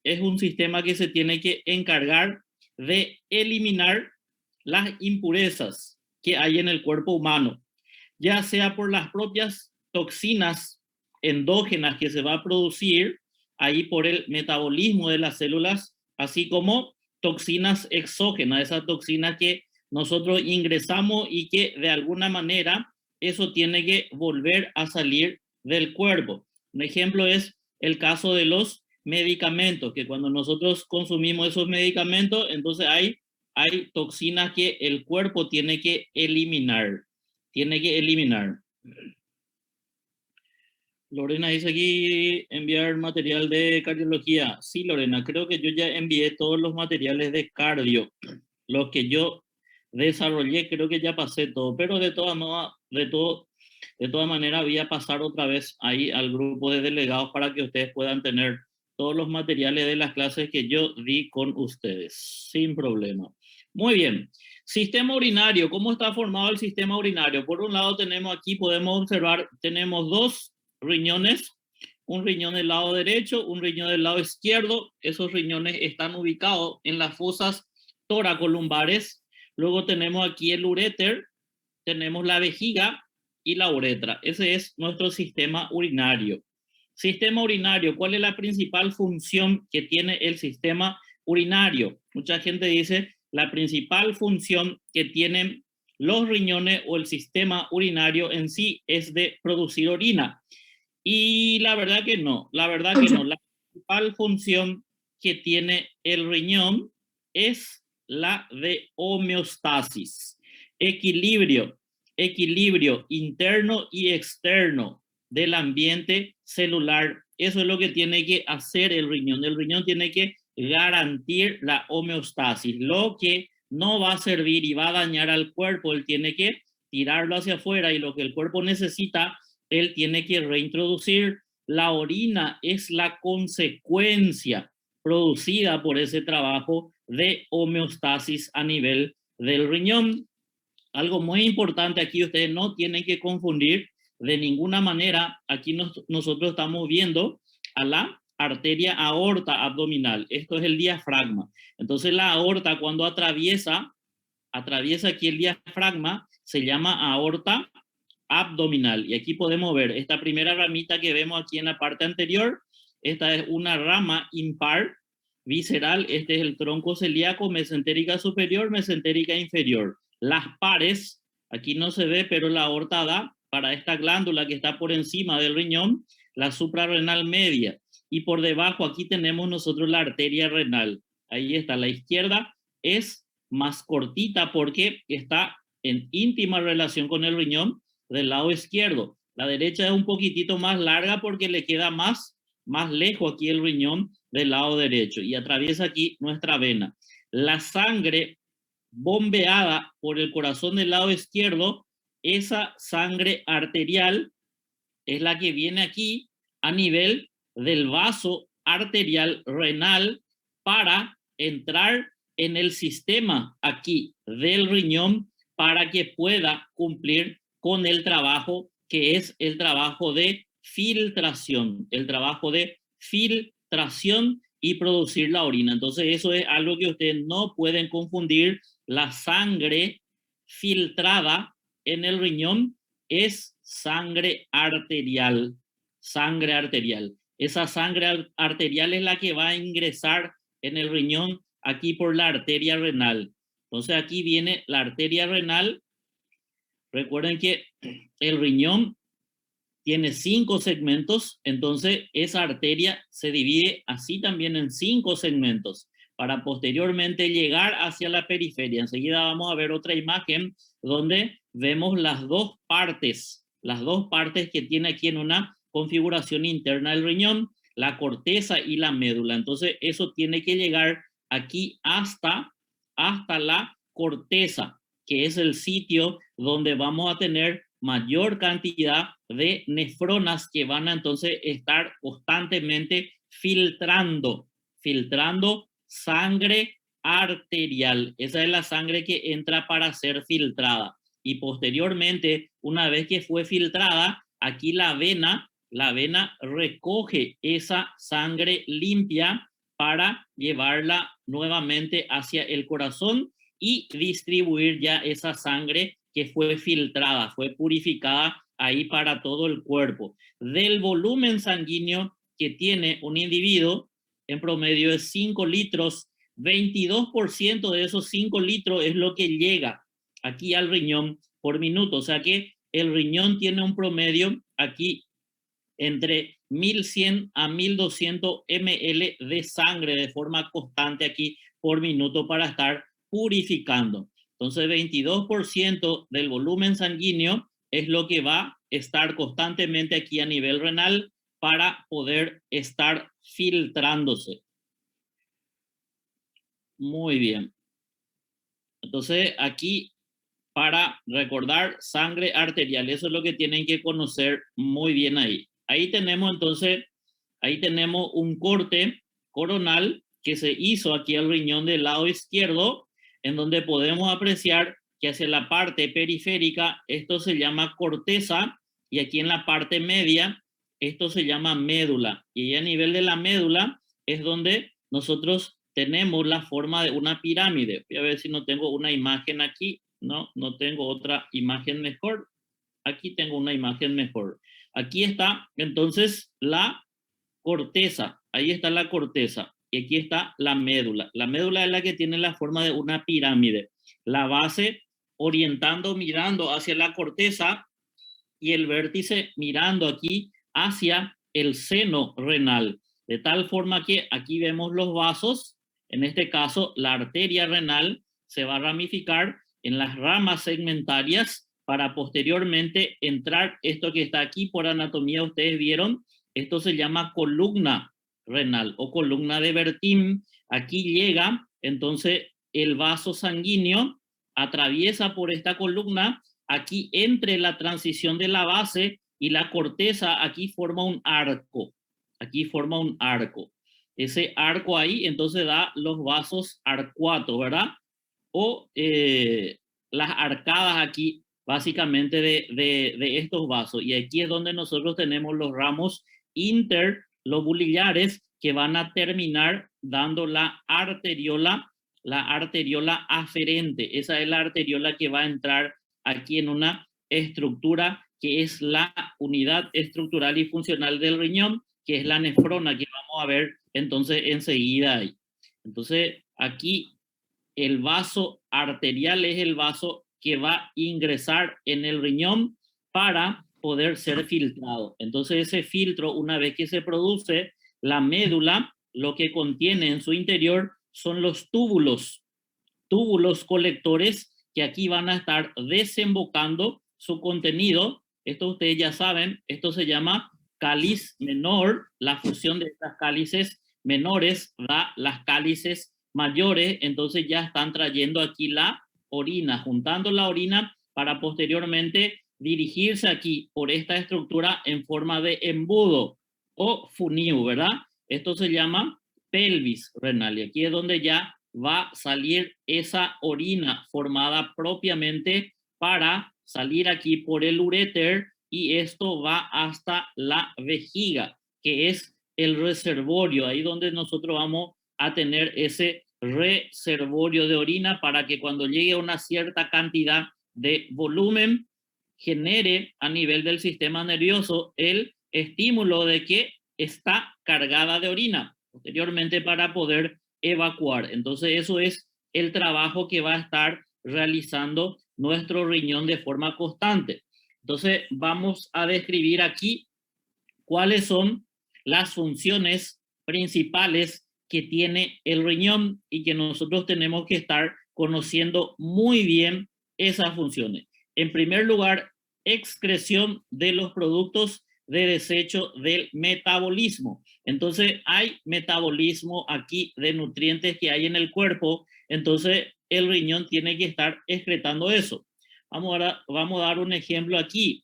es un sistema que se tiene que encargar de eliminar las impurezas que hay en el cuerpo humano, ya sea por las propias toxinas endógenas que se va a producir ahí por el metabolismo de las células, así como toxinas exógenas, esas toxinas que nosotros ingresamos y que de alguna manera eso tiene que volver a salir del cuerpo. Un ejemplo es el caso de los medicamentos, que cuando nosotros consumimos esos medicamentos, entonces hay toxinas que el cuerpo tiene que eliminar. Tiene que eliminar. Lorena dice aquí enviar material de cardiología. Sí, Lorena, creo que yo ya envié todos los materiales de cardio. Los que yo desarrollé, creo que ya pasé todo, pero de todas maneras voy a pasar otra vez ahí al grupo de delegados para que ustedes puedan tener todos los materiales de las clases que yo di con ustedes, sin problema. Muy bien. Sistema urinario. ¿Cómo está formado el sistema urinario? Por un lado tenemos aquí, podemos observar, tenemos dos riñones, un riñón del lado derecho, un riñón del lado izquierdo. Esos riñones están ubicados en las fosas toracolumbares. Luego tenemos aquí el uréter, tenemos la vejiga y la uretra. Ese es nuestro sistema urinario. Sistema urinario, ¿cuál es la principal función que tiene el sistema urinario? Mucha gente dice, la principal función que tienen los riñones o el sistema urinario en sí es de producir orina. Y la verdad que no, la verdad que no. La principal función que tiene el riñón es la de homeostasis, equilibrio interno y externo del ambiente celular. Eso es lo que tiene que hacer el riñón. El riñón tiene que garantir la homeostasis. Lo que no va a servir y va a dañar al cuerpo, él tiene que tirarlo hacia afuera, y lo que el cuerpo necesita, él tiene que reintroducir. La orina es la consecuencia producida por ese trabajo de homeostasis a nivel del riñón. Algo muy importante aquí, ustedes no tienen que confundir de ninguna manera. Aquí nosotros estamos viendo a la arteria aorta abdominal. Esto es el diafragma. Entonces la aorta, cuando atraviesa aquí el diafragma, se llama aorta abdominal. Y aquí podemos ver esta primera ramita que vemos aquí en la parte anterior. Esta es una rama impar visceral. Este es el tronco celíaco, mesentérica superior, mesentérica inferior. Las pares, aquí no se ve, pero la aorta da para esta glándula que está por encima del riñón, la suprarrenal media. Y por debajo aquí tenemos nosotros la arteria renal. Ahí está, la izquierda es más cortita porque está en íntima relación con el riñón del lado izquierdo. La derecha es un poquitito más larga porque le queda más lejos aquí el riñón del lado derecho y atraviesa aquí nuestra vena. La sangre bombeada por el corazón del lado izquierdo, esa sangre arterial es la que viene aquí a nivel del vaso arterial renal para entrar en el sistema aquí del riñón para que pueda cumplir con el trabajo que es el trabajo de filtración, y producir la orina. Entonces eso es algo que ustedes no pueden confundir. La sangre filtrada en el riñón es sangre arterial. Esa sangre arterial es la que va a ingresar en el riñón aquí por la arteria renal. Entonces aquí viene la arteria renal. Recuerden que el riñón tiene 5 segmentos, entonces esa arteria se divide así también en 5 segmentos para posteriormente llegar hacia la periferia. Enseguida vamos a ver otra imagen donde vemos las dos partes que tiene aquí en una configuración interna del riñón, la corteza y la médula. Entonces eso tiene que llegar aquí hasta la corteza, que es el sitio donde vamos a tener mayor cantidad de nefronas que van a entonces estar constantemente filtrando sangre arterial. Esa es la sangre que entra para ser filtrada. Y posteriormente, una vez que fue filtrada, aquí la vena recoge esa sangre limpia para llevarla nuevamente hacia el corazón y distribuir ya esa sangre que fue filtrada, fue purificada ahí para todo el cuerpo. Del volumen sanguíneo que tiene un individuo, en promedio es 5 litros, 22% de esos 5 litros es lo que llega aquí al riñón por minuto. O sea que el riñón tiene un promedio aquí entre 1100 a 1200 ml de sangre de forma constante aquí por minuto para estar purificando. Entonces, 22% del volumen sanguíneo es lo que va a estar constantemente aquí a nivel renal para poder estar filtrándose. Muy bien. Entonces, aquí para recordar sangre arterial, eso es lo que tienen que conocer muy bien ahí. Ahí tenemos entonces, ahí tenemos un corte coronal que se hizo aquí al riñón del lado izquierdo, en donde podemos apreciar que hacia la parte periférica esto se llama corteza y aquí en la parte media esto se llama médula. Y a nivel de la médula es donde nosotros tenemos la forma de una pirámide. Voy a ver si no tengo una imagen aquí. No, no tengo otra imagen mejor. Aquí tengo una imagen mejor. Aquí está entonces la corteza. Ahí está la corteza. Y aquí está la médula. La médula es la que tiene la forma de una pirámide. La base orientando, mirando hacia la corteza y el vértice mirando aquí hacia el seno renal. De tal forma que aquí vemos los vasos. En este caso, la arteria renal se va a ramificar en las ramas segmentarias para posteriormente entrar esto que está aquí por anatomía, ustedes vieron, esto se llama columna renal o columna de Bertin. Aquí llega entonces el vaso sanguíneo, atraviesa por esta columna, aquí entre la transición de la base y la corteza, aquí forma un arco, aquí forma un arco. Ese arco ahí entonces da los vasos arcuatos, ¿verdad? O las arcadas aquí básicamente de estos vasos. Y aquí es donde nosotros tenemos los ramos interlobuliares que van a terminar dando la arteriola aferente. Esa es la arteriola que va a entrar aquí en una estructura que es la unidad estructural y funcional del riñón, que es la nefrona, que vamos a ver entonces enseguida ahí. Entonces, aquí el vaso arterial es el vaso que va a ingresar en el riñón para poder ser filtrado. Entonces ese filtro, una vez que se produce, la médula, lo que contiene en su interior son los túbulos colectores que aquí van a estar desembocando su contenido. Esto ustedes ya saben, esto se llama cáliz menor. La fusión de estas cálices menores da las cálices mayores, entonces ya están trayendo aquí la orina, juntando la orina para posteriormente dirigirse aquí por esta estructura en forma de embudo o funiu, ¿verdad? Esto se llama pelvis renal y aquí es donde ya va a salir esa orina formada propiamente para salir aquí por el uréter y esto va hasta la vejiga, que es el reservorio, ahí donde nosotros vamos a tener ese reservorio de orina para que cuando llegue a una cierta cantidad de volumen genere a nivel del sistema nervioso el estímulo de que está cargada de orina posteriormente para poder evacuar. Entonces eso es el trabajo que va a estar realizando nuestro riñón de forma constante. Entonces vamos a describir aquí cuáles son las funciones principales que tiene el riñón y que nosotros tenemos que estar conociendo muy bien esas funciones. En primer lugar, excreción de los productos de desecho del metabolismo. Entonces, hay metabolismo aquí de nutrientes que hay en el cuerpo, entonces el riñón tiene que estar excretando eso. Vamos a dar un ejemplo aquí.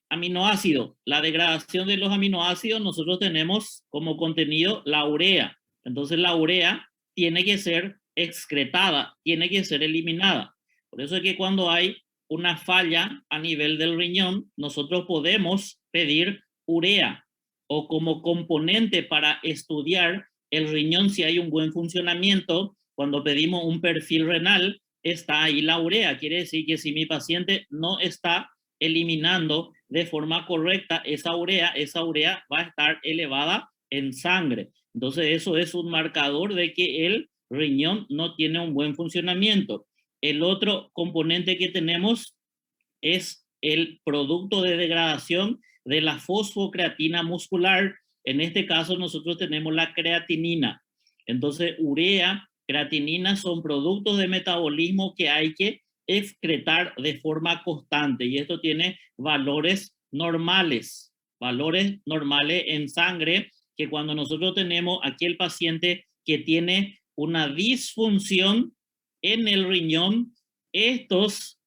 Aminoácido, la degradación de los aminoácidos, nosotros tenemos como contenido la urea. Entonces la urea tiene que ser excretada, tiene que ser eliminada. Por eso es que cuando hay una falla a nivel del riñón, nosotros podemos pedir urea. o como componente para estudiar el riñón si hay un buen funcionamiento, cuando pedimos un perfil renal, está ahí la urea. Quiere decir que si mi paciente no está eliminando de forma correcta esa urea va a estar elevada en sangre. Entonces eso es un marcador de que el riñón no tiene un buen funcionamiento. El otro componente que tenemos es el producto de degradación de la fosfocreatina muscular. En este caso nosotros tenemos la creatinina. Entonces urea, creatinina son productos de metabolismo que hay que excretar de forma constante, y esto tiene valores normales en sangre, que cuando nosotros tenemos aquí el paciente que tiene una disfunción en el riñón, estos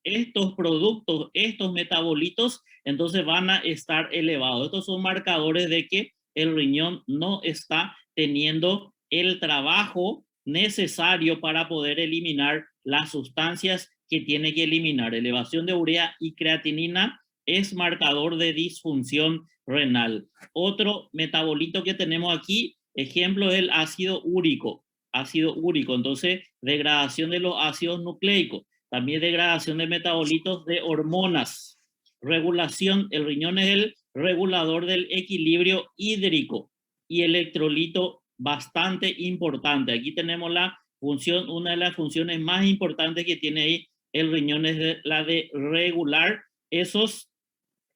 productos, estos metabolitos, entonces van a estar elevados. Estos son marcadores de que el riñón no está teniendo el trabajo necesario para poder eliminar las sustancias que tiene que eliminar. Elevación de urea y creatinina es marcador de disfunción renal. Otro metabolito que tenemos aquí, ejemplo, es el ácido úrico. Entonces, degradación de los ácidos nucleicos, también degradación de metabolitos de hormonas, regulación. El riñón es el regulador del equilibrio hídrico y electrolito bastante importante. Aquí tenemos la función, una de las funciones más importantes que tiene ahí el riñón es la de regular esos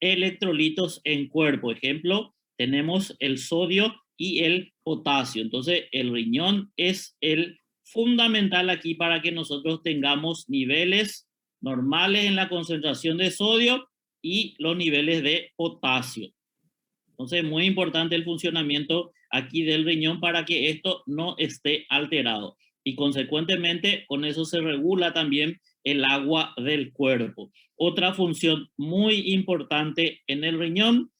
electrolitos en cuerpo. Ejemplo, tenemos el sodio y el potasio. Entonces, el riñón es el fundamental aquí para que nosotros tengamos niveles normales en la concentración de sodio y los niveles de potasio. Entonces, muy importante el funcionamiento aquí del riñón para que esto no esté alterado. Y consecuentemente, con eso se regula también el agua del cuerpo. Otra función muy importante en el riñón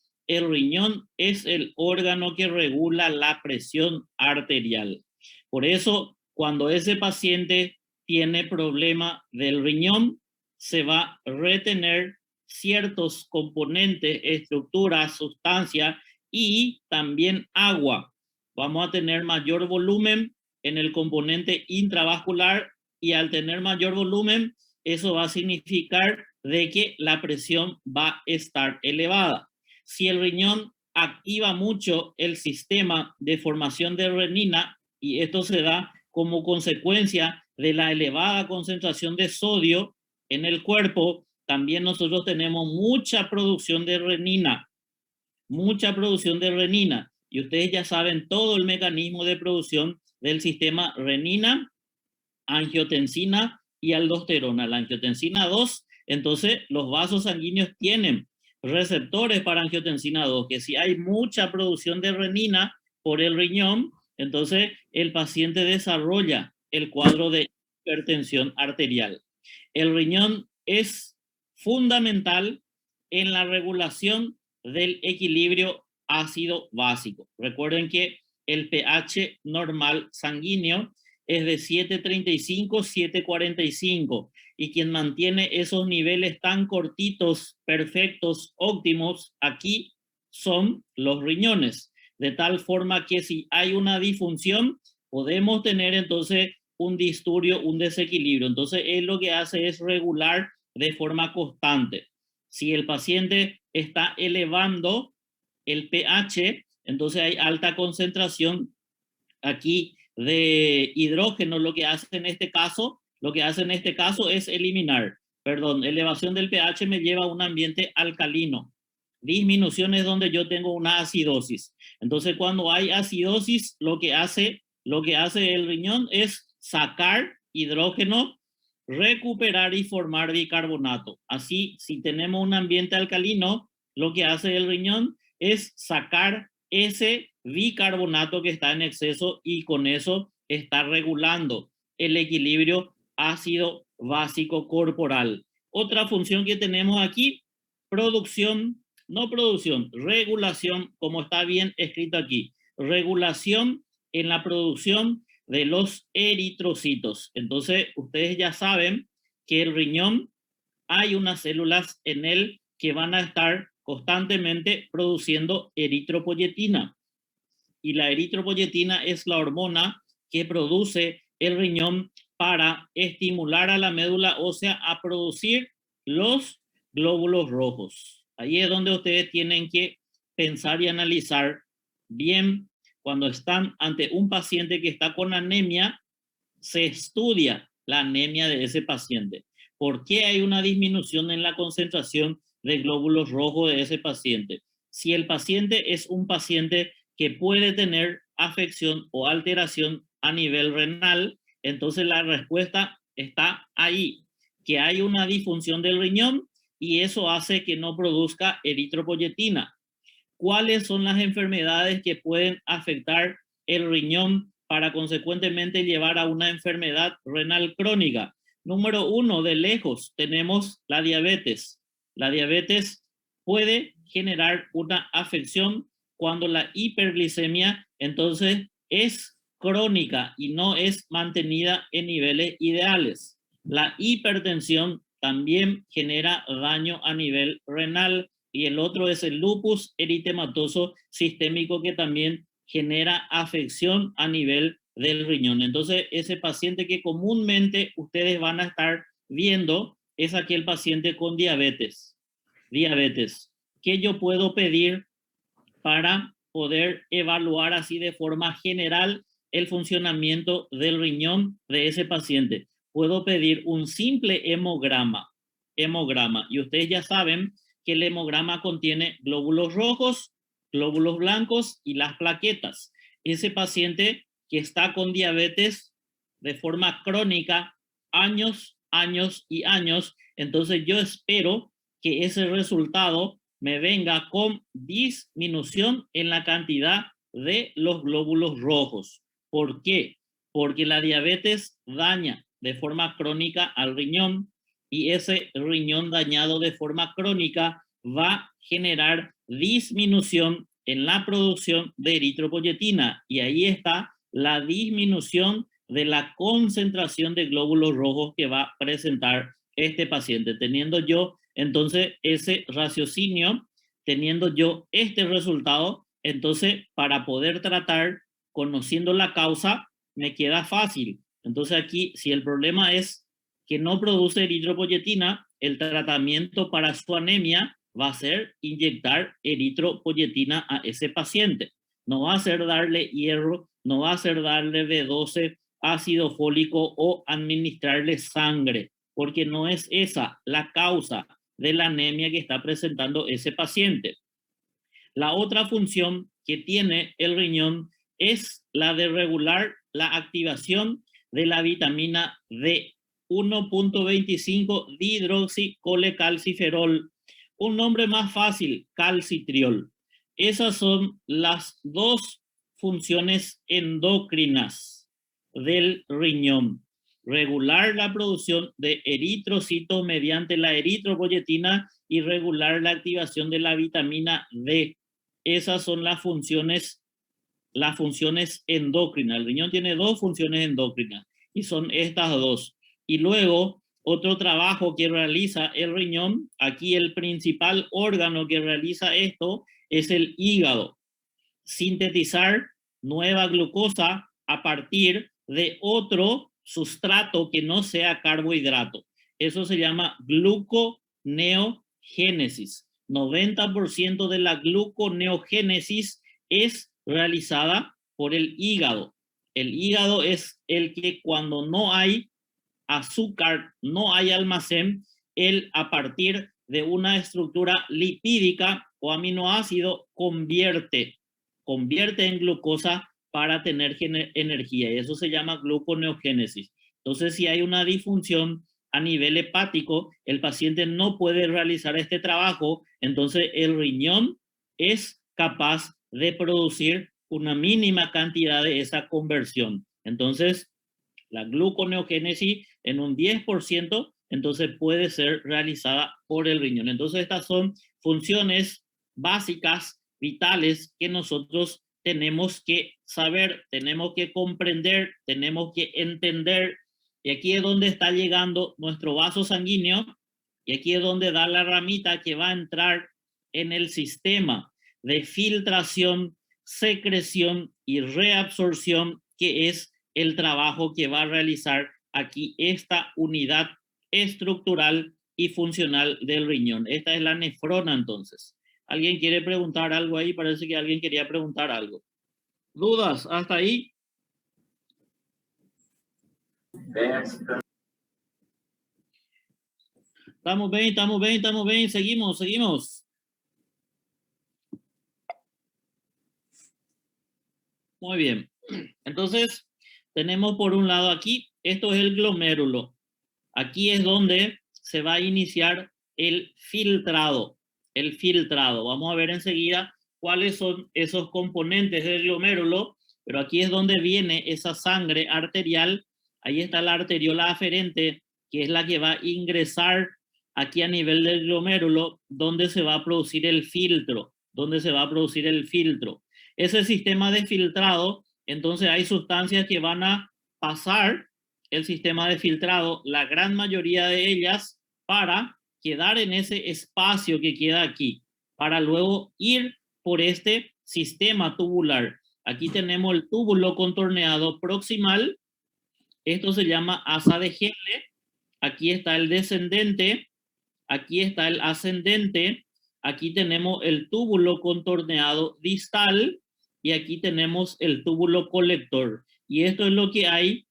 es el órgano que regula la presión arterial. Por eso, cuando ese paciente tiene problema del riñón, se va a retener ciertos componentes, estructuras, sustancias y también agua. Vamos a tener mayor volumen en el componente intravascular, y al tener mayor volumen, eso va a significar de que la presión va a estar elevada. Si el riñón activa mucho el sistema de formación de renina, y esto se da como consecuencia de la elevada concentración de sodio en el cuerpo, también nosotros tenemos mucha producción de renina, y ustedes ya saben todo el mecanismo de producción del sistema renina, angiotensina y aldosterona. La angiotensina 2, entonces los vasos sanguíneos tienen receptores para angiotensina 2, que si hay mucha producción de renina por el riñón, entonces el paciente desarrolla el cuadro de hipertensión arterial. El riñón es fundamental en la regulación del equilibrio ácido básico. Recuerden que el pH normal sanguíneo es de 7.35, 7.45, y quien mantiene esos niveles tan cortitos, perfectos, óptimos, aquí son los riñones. De tal forma que si hay una disfunción, podemos tener entonces un disturbio, un desequilibrio. Entonces, él lo que hace es regular de forma constante. Si el paciente está elevando el pH, entonces hay alta concentración aquí de hidrógeno. Lo que hace en este caso es elevación del pH me lleva a un ambiente alcalino. Disminución es donde yo tengo una acidosis. Entonces, cuando hay acidosis, lo que hace el riñón es sacar hidrógeno, recuperar y formar bicarbonato. Así, si tenemos un ambiente alcalino, lo que hace el riñón es sacar ese bicarbonato que está en exceso, y con eso está regulando el equilibrio ácido básico corporal. Otra función que tenemos aquí, regulación, como está bien escrito aquí, regulación en la producción de los eritrocitos. Entonces, ustedes ya saben que el riñón, hay unas células en él que van a estar constantemente produciendo eritropoyetina. Y la eritropoyetina es la hormona que produce el riñón para estimular a la médula ósea a producir los glóbulos rojos. Ahí es donde ustedes tienen que pensar y analizar bien cuando están ante un paciente que está con anemia. Se estudia la anemia de ese paciente. ¿Por qué hay una disminución en la concentración de glóbulos rojos de ese paciente? Si el paciente es un paciente que puede tener afección o alteración a nivel renal, entonces la respuesta está ahí, que hay una disfunción del riñón y eso hace que no produzca eritropoyetina. ¿Cuáles son las enfermedades que pueden afectar el riñón para consecuentemente llevar a una enfermedad renal crónica? Número 1, de lejos, tenemos la diabetes. La diabetes puede generar una afección cuando la hiperglicemia entonces es crónica y no es mantenida en niveles ideales. La hipertensión también genera daño a nivel renal y el otro es el lupus eritematoso sistémico que también genera afección a nivel del riñón. Entonces, ese paciente que comúnmente ustedes van a estar viendo es aquel paciente con diabetes. Diabetes. ¿Qué yo puedo pedir para poder evaluar así de forma general el funcionamiento del riñón de ese paciente? Puedo pedir un simple hemograma. Y ustedes ya saben que el hemograma contiene glóbulos rojos, glóbulos blancos y las plaquetas. Ese paciente que está con diabetes de forma crónica, años, entonces yo espero que ese resultado me venga con disminución en la cantidad de los glóbulos rojos. ¿Por qué? Porque la diabetes daña de forma crónica al riñón y ese riñón dañado de forma crónica va a generar disminución en la producción de eritropoyetina y ahí está la disminución de la concentración de glóbulos rojos que va a presentar este paciente. Teniendo yo entonces ese raciocinio, teniendo yo este resultado, entonces para poder tratar, conociendo la causa, me queda fácil. Entonces aquí, si el problema es que no produce eritropoyetina, el tratamiento para su anemia va a ser inyectar eritropoyetina a ese paciente. No va a ser darle hierro, no va a ser darle B12, ácido fólico o administrarle sangre, porque no es esa la causa de la anemia que está presentando ese paciente. La otra función que tiene el riñón es la de regular la activación de la vitamina D, 1.25 dihidroxicolecalciferol, un nombre más fácil, calcitriol. Esas son las dos funciones endocrinas del riñón. Regular la producción de eritrocitos mediante la eritropoyetina y regular la activación de la vitamina D. Esas son las funciones endocrinas. El riñón tiene dos funciones endocrinas y son estas dos. Y luego, otro trabajo que realiza el riñón, aquí el principal órgano que realiza esto es el hígado. Sintetizar nueva glucosa a partir de otro sustrato que no sea carbohidrato. Eso se llama gluconeogénesis. 90% de la gluconeogénesis es realizada por el hígado. El hígado es el que cuando no hay azúcar, no hay almacén, él a partir de una estructura lipídica o aminoácido convierte en glucosa para tener energía y eso se llama gluconeogénesis. Entonces, si hay una disfunción a nivel hepático, el paciente no puede realizar este trabajo, entonces el riñón es capaz de producir una mínima cantidad de esa conversión. Entonces, la gluconeogénesis en un 10%, entonces puede ser realizada por el riñón. Entonces, estas son funciones básicas, vitales, que nosotros tenemos que saber, tenemos que comprender, tenemos que entender. Y aquí es donde está llegando nuestro vaso sanguíneo, y aquí es donde da la ramita que va a entrar en el sistema de filtración, secreción y reabsorción, que es el trabajo que va a realizar aquí esta unidad estructural y funcional del riñón. Esta es la nefrona, entonces. ¿Alguien quiere preguntar algo ahí? Parece que alguien quería preguntar algo. ¿Dudas hasta ahí? Estamos bien, estamos bien, estamos bien. Seguimos, seguimos. Muy bien. Entonces, tenemos por un lado aquí, esto es el glomérulo. Aquí es donde se va a iniciar el filtrado. El filtrado. Vamos a ver enseguida cuáles son esos componentes del glomérulo, pero aquí es donde viene esa sangre arterial. Ahí está la arteriola aferente, que es la que va a ingresar aquí a nivel del glomérulo, donde se va a producir el filtro, donde se va a producir el filtro. Ese sistema de filtrado, entonces hay sustancias que van a pasar el sistema de filtrado, la gran mayoría de ellas, para quedar en ese espacio que queda aquí, para luego ir por este sistema tubular. Aquí tenemos el túbulo contorneado proximal, esto se llama asa de Henle, aquí está el descendente, aquí está el ascendente, aquí tenemos el túbulo contorneado distal y aquí tenemos el túbulo colector. Y esto es lo que hay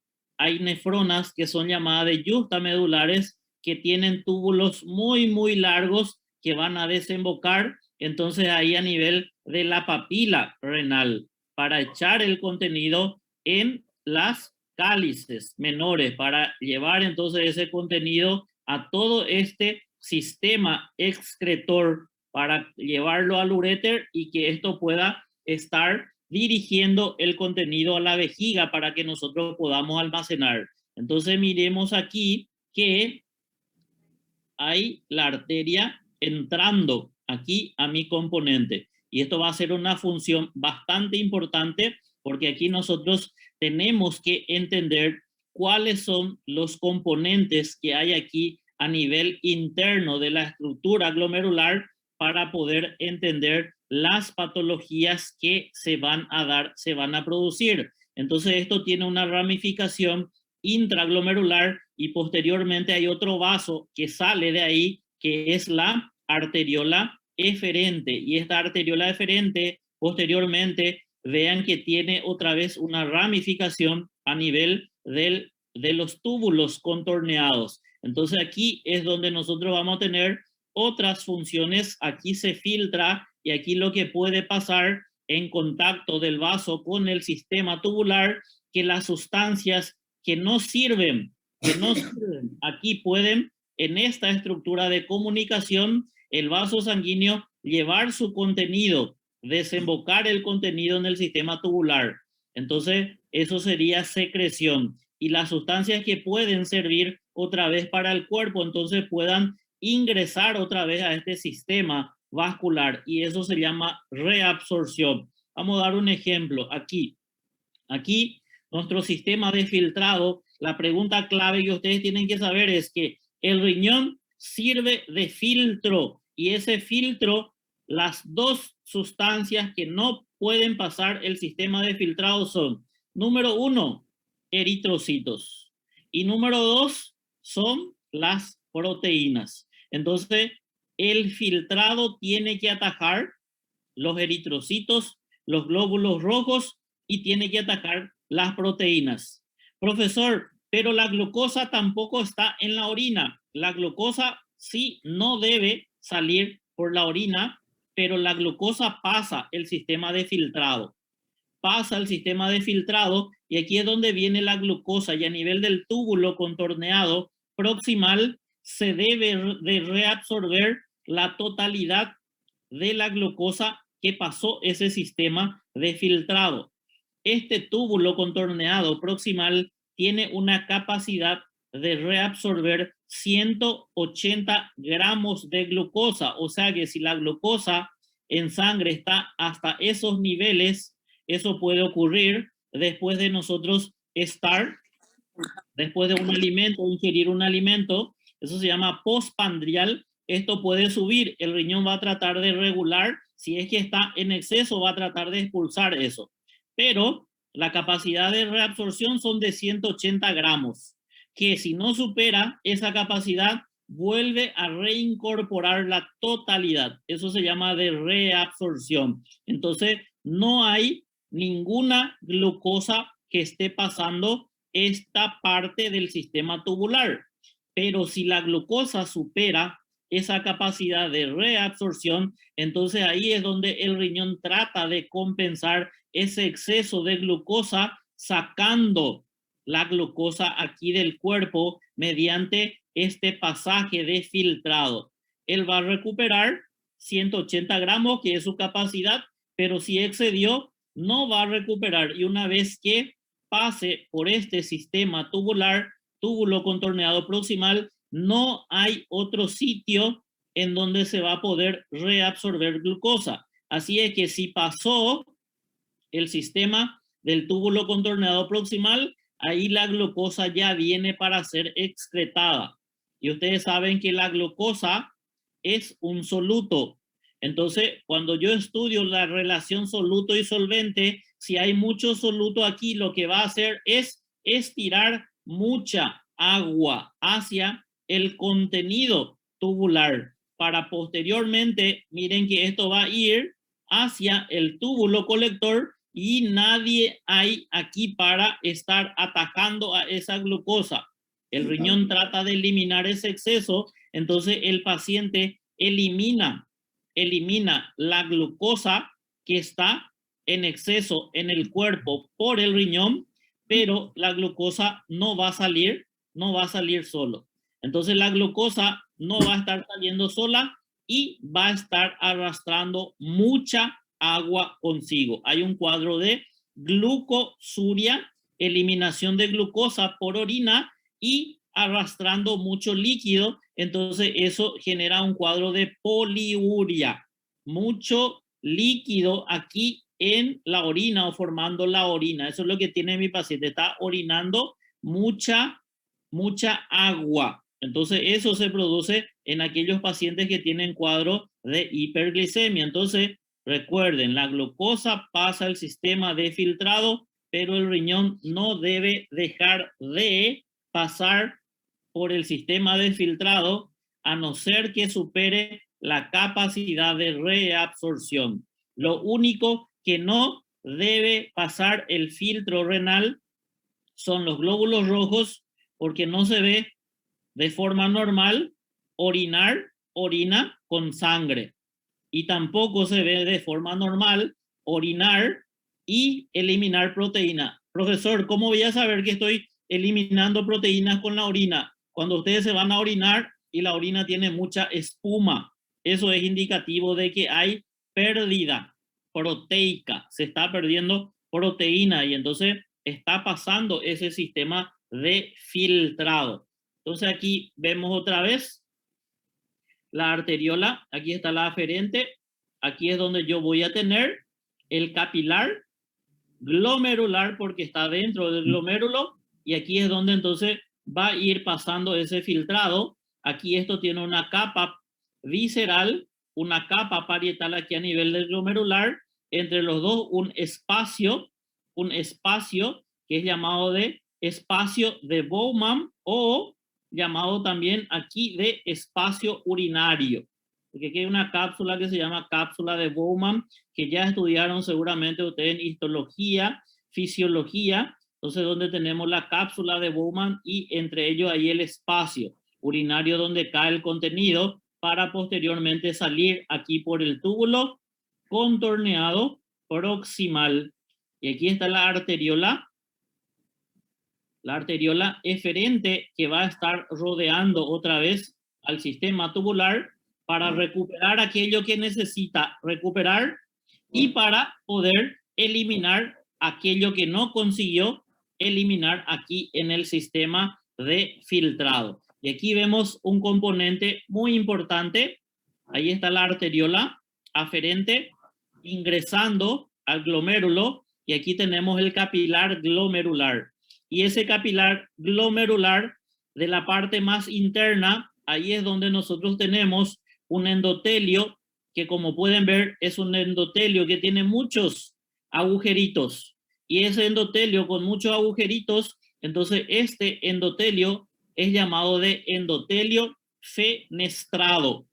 nefronas que son llamadas de justamedulares, que tienen túbulos muy, muy largos que van a desembocar, entonces ahí a nivel de la papila renal, para echar el contenido en las cálices menores, para llevar entonces ese contenido a todo este sistema excretor, para llevarlo al uréter y que esto pueda estar dirigiendo el contenido a la vejiga para que nosotros podamos almacenar. Entonces miremos aquí que hay la arteria entrando aquí a mi componente. Y esto va a ser una función bastante importante, porque aquí nosotros tenemos que entender cuáles son los componentes que hay aquí a nivel interno de la estructura glomerular, para poder entender las patologías que se van a dar, se van a producir. Entonces esto tiene una ramificación intraglomerular y posteriormente hay otro vaso que sale de ahí, que es la arteriola eferente. Y esta arteriola eferente posteriormente, vean que tiene otra vez una ramificación a nivel de los túbulos contorneados. Entonces aquí es donde nosotros vamos a tener otras funciones. Aquí se filtra y aquí lo que puede pasar en contacto del vaso con el sistema tubular, que las sustancias que no sirven, aquí pueden, en esta estructura de comunicación, el vaso sanguíneo llevar su contenido, desembocar el contenido en el sistema tubular. Entonces, eso sería secreción. Y las sustancias que pueden servir otra vez para el cuerpo, entonces puedan ingresar otra vez a este sistema vascular, y eso se llama reabsorción. Vamos a dar un ejemplo aquí. Aquí, nuestro sistema de filtrado, la pregunta clave que ustedes tienen que saber es que el riñón sirve de filtro, y ese filtro, las dos sustancias que no pueden pasar el sistema de filtrado son, número uno, eritrocitos, y número dos son las proteínas. Entonces, el filtrado tiene que atajar los eritrocitos, los glóbulos rojos, y tiene que atacar las proteínas. Profesor, pero la glucosa tampoco está en la orina. La glucosa sí no debe salir por la orina, pero la glucosa pasa el sistema de filtrado. Pasa el sistema de filtrado, y aquí es donde viene la glucosa, y a nivel del túbulo contorneado proximal se debe de reabsorber la totalidad de la glucosa que pasó ese sistema de filtrado. Este túbulo contorneado proximal tiene una capacidad de reabsorber 180 gramos de glucosa, o sea que si la glucosa en sangre está hasta esos niveles, eso puede ocurrir después de nosotros estar, después de un alimento, ingerir un alimento, eso se llama postprandial, esto puede subir. El riñón va a tratar de regular. Si es que está en exceso, va a tratar de expulsar eso. Pero la capacidad de reabsorción son de 180 gramos, que si no supera esa capacidad, vuelve a reincorporar la totalidad. Eso se llama de reabsorción. Entonces, no hay ninguna glucosa que esté pasando esta parte del sistema tubular. Pero si la glucosa supera esa capacidad de reabsorción, entonces ahí es donde el riñón trata de compensar ese exceso de glucosa sacando la glucosa aquí del cuerpo mediante este pasaje de filtrado. Él va a recuperar 180 gramos, que es su capacidad, pero si excedió, no va a recuperar. Y una vez que pase por este sistema tubular, túbulo contorneado proximal, no hay otro sitio en donde se va a poder reabsorber glucosa. Así es que si pasó el sistema del túbulo contorneado proximal, ahí la glucosa ya viene para ser excretada. Y ustedes saben que la glucosa es un soluto. Entonces, cuando yo estudio la relación soluto y solvente, si hay mucho soluto aquí, lo que va a hacer es estirar mucha agua hacia el contenido tubular para posteriormente, miren que esto va a ir hacia el túbulo colector y nadie hay aquí para estar atacando a esa glucosa. El riñón trata de eliminar ese exceso, entonces el paciente elimina la glucosa que está en exceso en el cuerpo por el riñón, pero la glucosa no va a salir solo. Entonces la glucosa no va a estar saliendo sola y va a estar arrastrando mucha agua consigo. Hay un cuadro de glucosuria, eliminación de glucosa por orina y arrastrando mucho líquido. Entonces eso genera un cuadro de poliuria, mucho líquido aquí en la orina o formando la orina. Eso es lo que tiene mi paciente, está orinando mucha agua. Entonces eso se produce en aquellos pacientes que tienen cuadro de hiperglicemia. Entonces recuerden, la glucosa pasa al sistema de filtrado, pero el riñón no debe dejar de pasar por el sistema de filtrado a no ser que supere la capacidad de reabsorción. Lo único que no debe pasar el filtro renal son los glóbulos rojos, porque no se ve de forma normal orina con sangre. Y tampoco se ve de forma normal orinar y eliminar proteína. Profesor, ¿cómo voy a saber que estoy eliminando proteínas con la orina? Cuando ustedes se van a orinar y la orina tiene mucha espuma, eso es indicativo de que hay pérdida proteica, se está perdiendo proteína y entonces está pasando ese sistema de filtrado. Entonces aquí vemos otra vez la arteriola, aquí está la aferente, aquí es donde yo voy a tener el capilar glomerular porque está dentro del glomérulo y aquí es donde entonces va a ir pasando ese filtrado. Aquí esto tiene una capa visceral, una capa parietal aquí a nivel del glomerular, entre los dos un espacio que es llamado de espacio de Bowman o llamado también aquí de espacio urinario, porque aquí hay una cápsula que se llama cápsula de Bowman, que ya estudiaron seguramente ustedes en histología, fisiología, entonces donde tenemos la cápsula de Bowman y entre ellos hay el espacio urinario donde cae el contenido para posteriormente salir aquí por el túbulo contorneado proximal. Y aquí está la arteriola eferente que va a estar rodeando otra vez al sistema tubular para recuperar aquello que necesita recuperar y para poder eliminar aquello que no consiguió eliminar aquí en el sistema de filtrado. Y aquí vemos un componente muy importante. Ahí está la arteriola aferente ingresando al glomérulo y aquí tenemos el capilar glomerular. Y ese capilar glomerular de la parte más interna ahí es donde nosotros tenemos un endotelio que, como pueden ver, es un endotelio que tiene muchos agujeritos. Y ese endotelio con muchos agujeritos, entonces este endotelio es llamado de endotelio fenestrado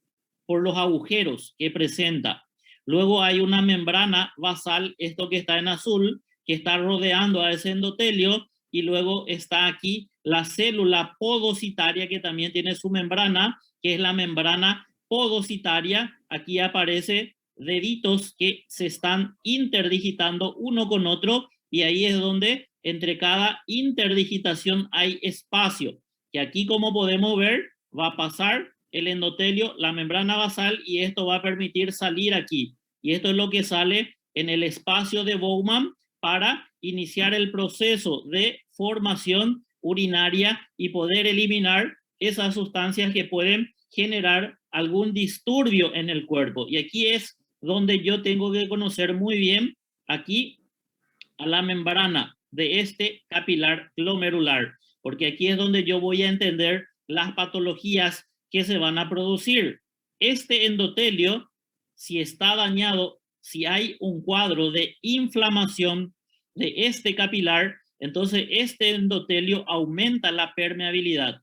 por los agujeros que presenta. Luego hay una membrana basal, esto que está en azul, que está rodeando a ese endotelio, y luego está aquí la célula podocitaria, que también tiene su membrana, que es la membrana podocitaria. Aquí aparece deditos que se están interdigitando uno con otro, y ahí es donde entre cada interdigitación hay espacio, que aquí, como podemos ver, va a pasar el endotelio, la membrana basal, y esto va a permitir salir aquí. Y esto es lo que sale en el espacio de Bowman para iniciar el proceso de formación urinaria y poder eliminar esas sustancias que pueden generar algún disturbio en el cuerpo. Y aquí es donde yo tengo que conocer muy bien aquí a la membrana de este capilar glomerular, porque aquí es donde yo voy a entender las patologías que se van a producir. Este endotelio, si está dañado, si hay un cuadro de inflamación de este capilar, entonces este endotelio aumenta la permeabilidad,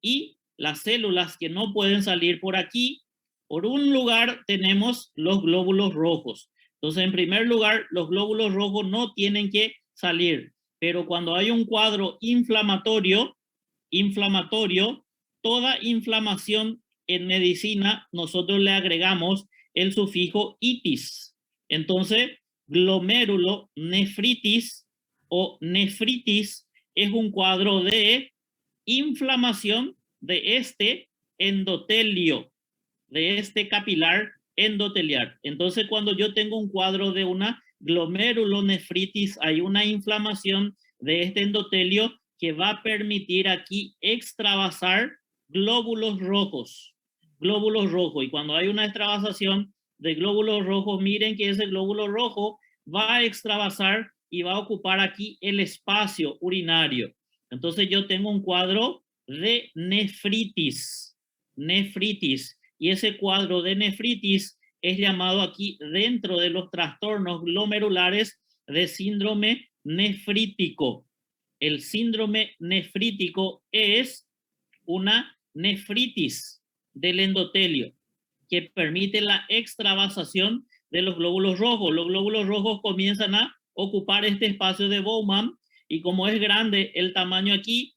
y las células que no pueden salir por aquí, por un lugar tenemos los glóbulos rojos. Entonces, en primer lugar, los glóbulos rojos no tienen que salir, pero cuando hay un cuadro inflamatorio, toda inflamación en medicina, nosotros le agregamos el sufijo itis. Entonces, glomérulo nefritis o nefritis es un cuadro de inflamación de este endotelio, de este capilar endoteliar. Entonces, cuando yo tengo un cuadro de una glomerulonefritis, hay una inflamación de este endotelio que va a permitir aquí extravasar glóbulos rojos. Glóbulos rojos. Y cuando hay una extravasación de glóbulos rojos, miren que ese glóbulo rojo va a extravasar y va a ocupar aquí el espacio urinario. Entonces yo tengo un cuadro de nefritis, y ese cuadro de nefritis es llamado aquí, dentro de los trastornos glomerulares, de síndrome nefrítico. El síndrome nefrítico es una nefritis del endotelio que permite la extravasación de los glóbulos rojos. Los glóbulos rojos comienzan a ocupar este espacio de Bowman, y como es grande el tamaño aquí,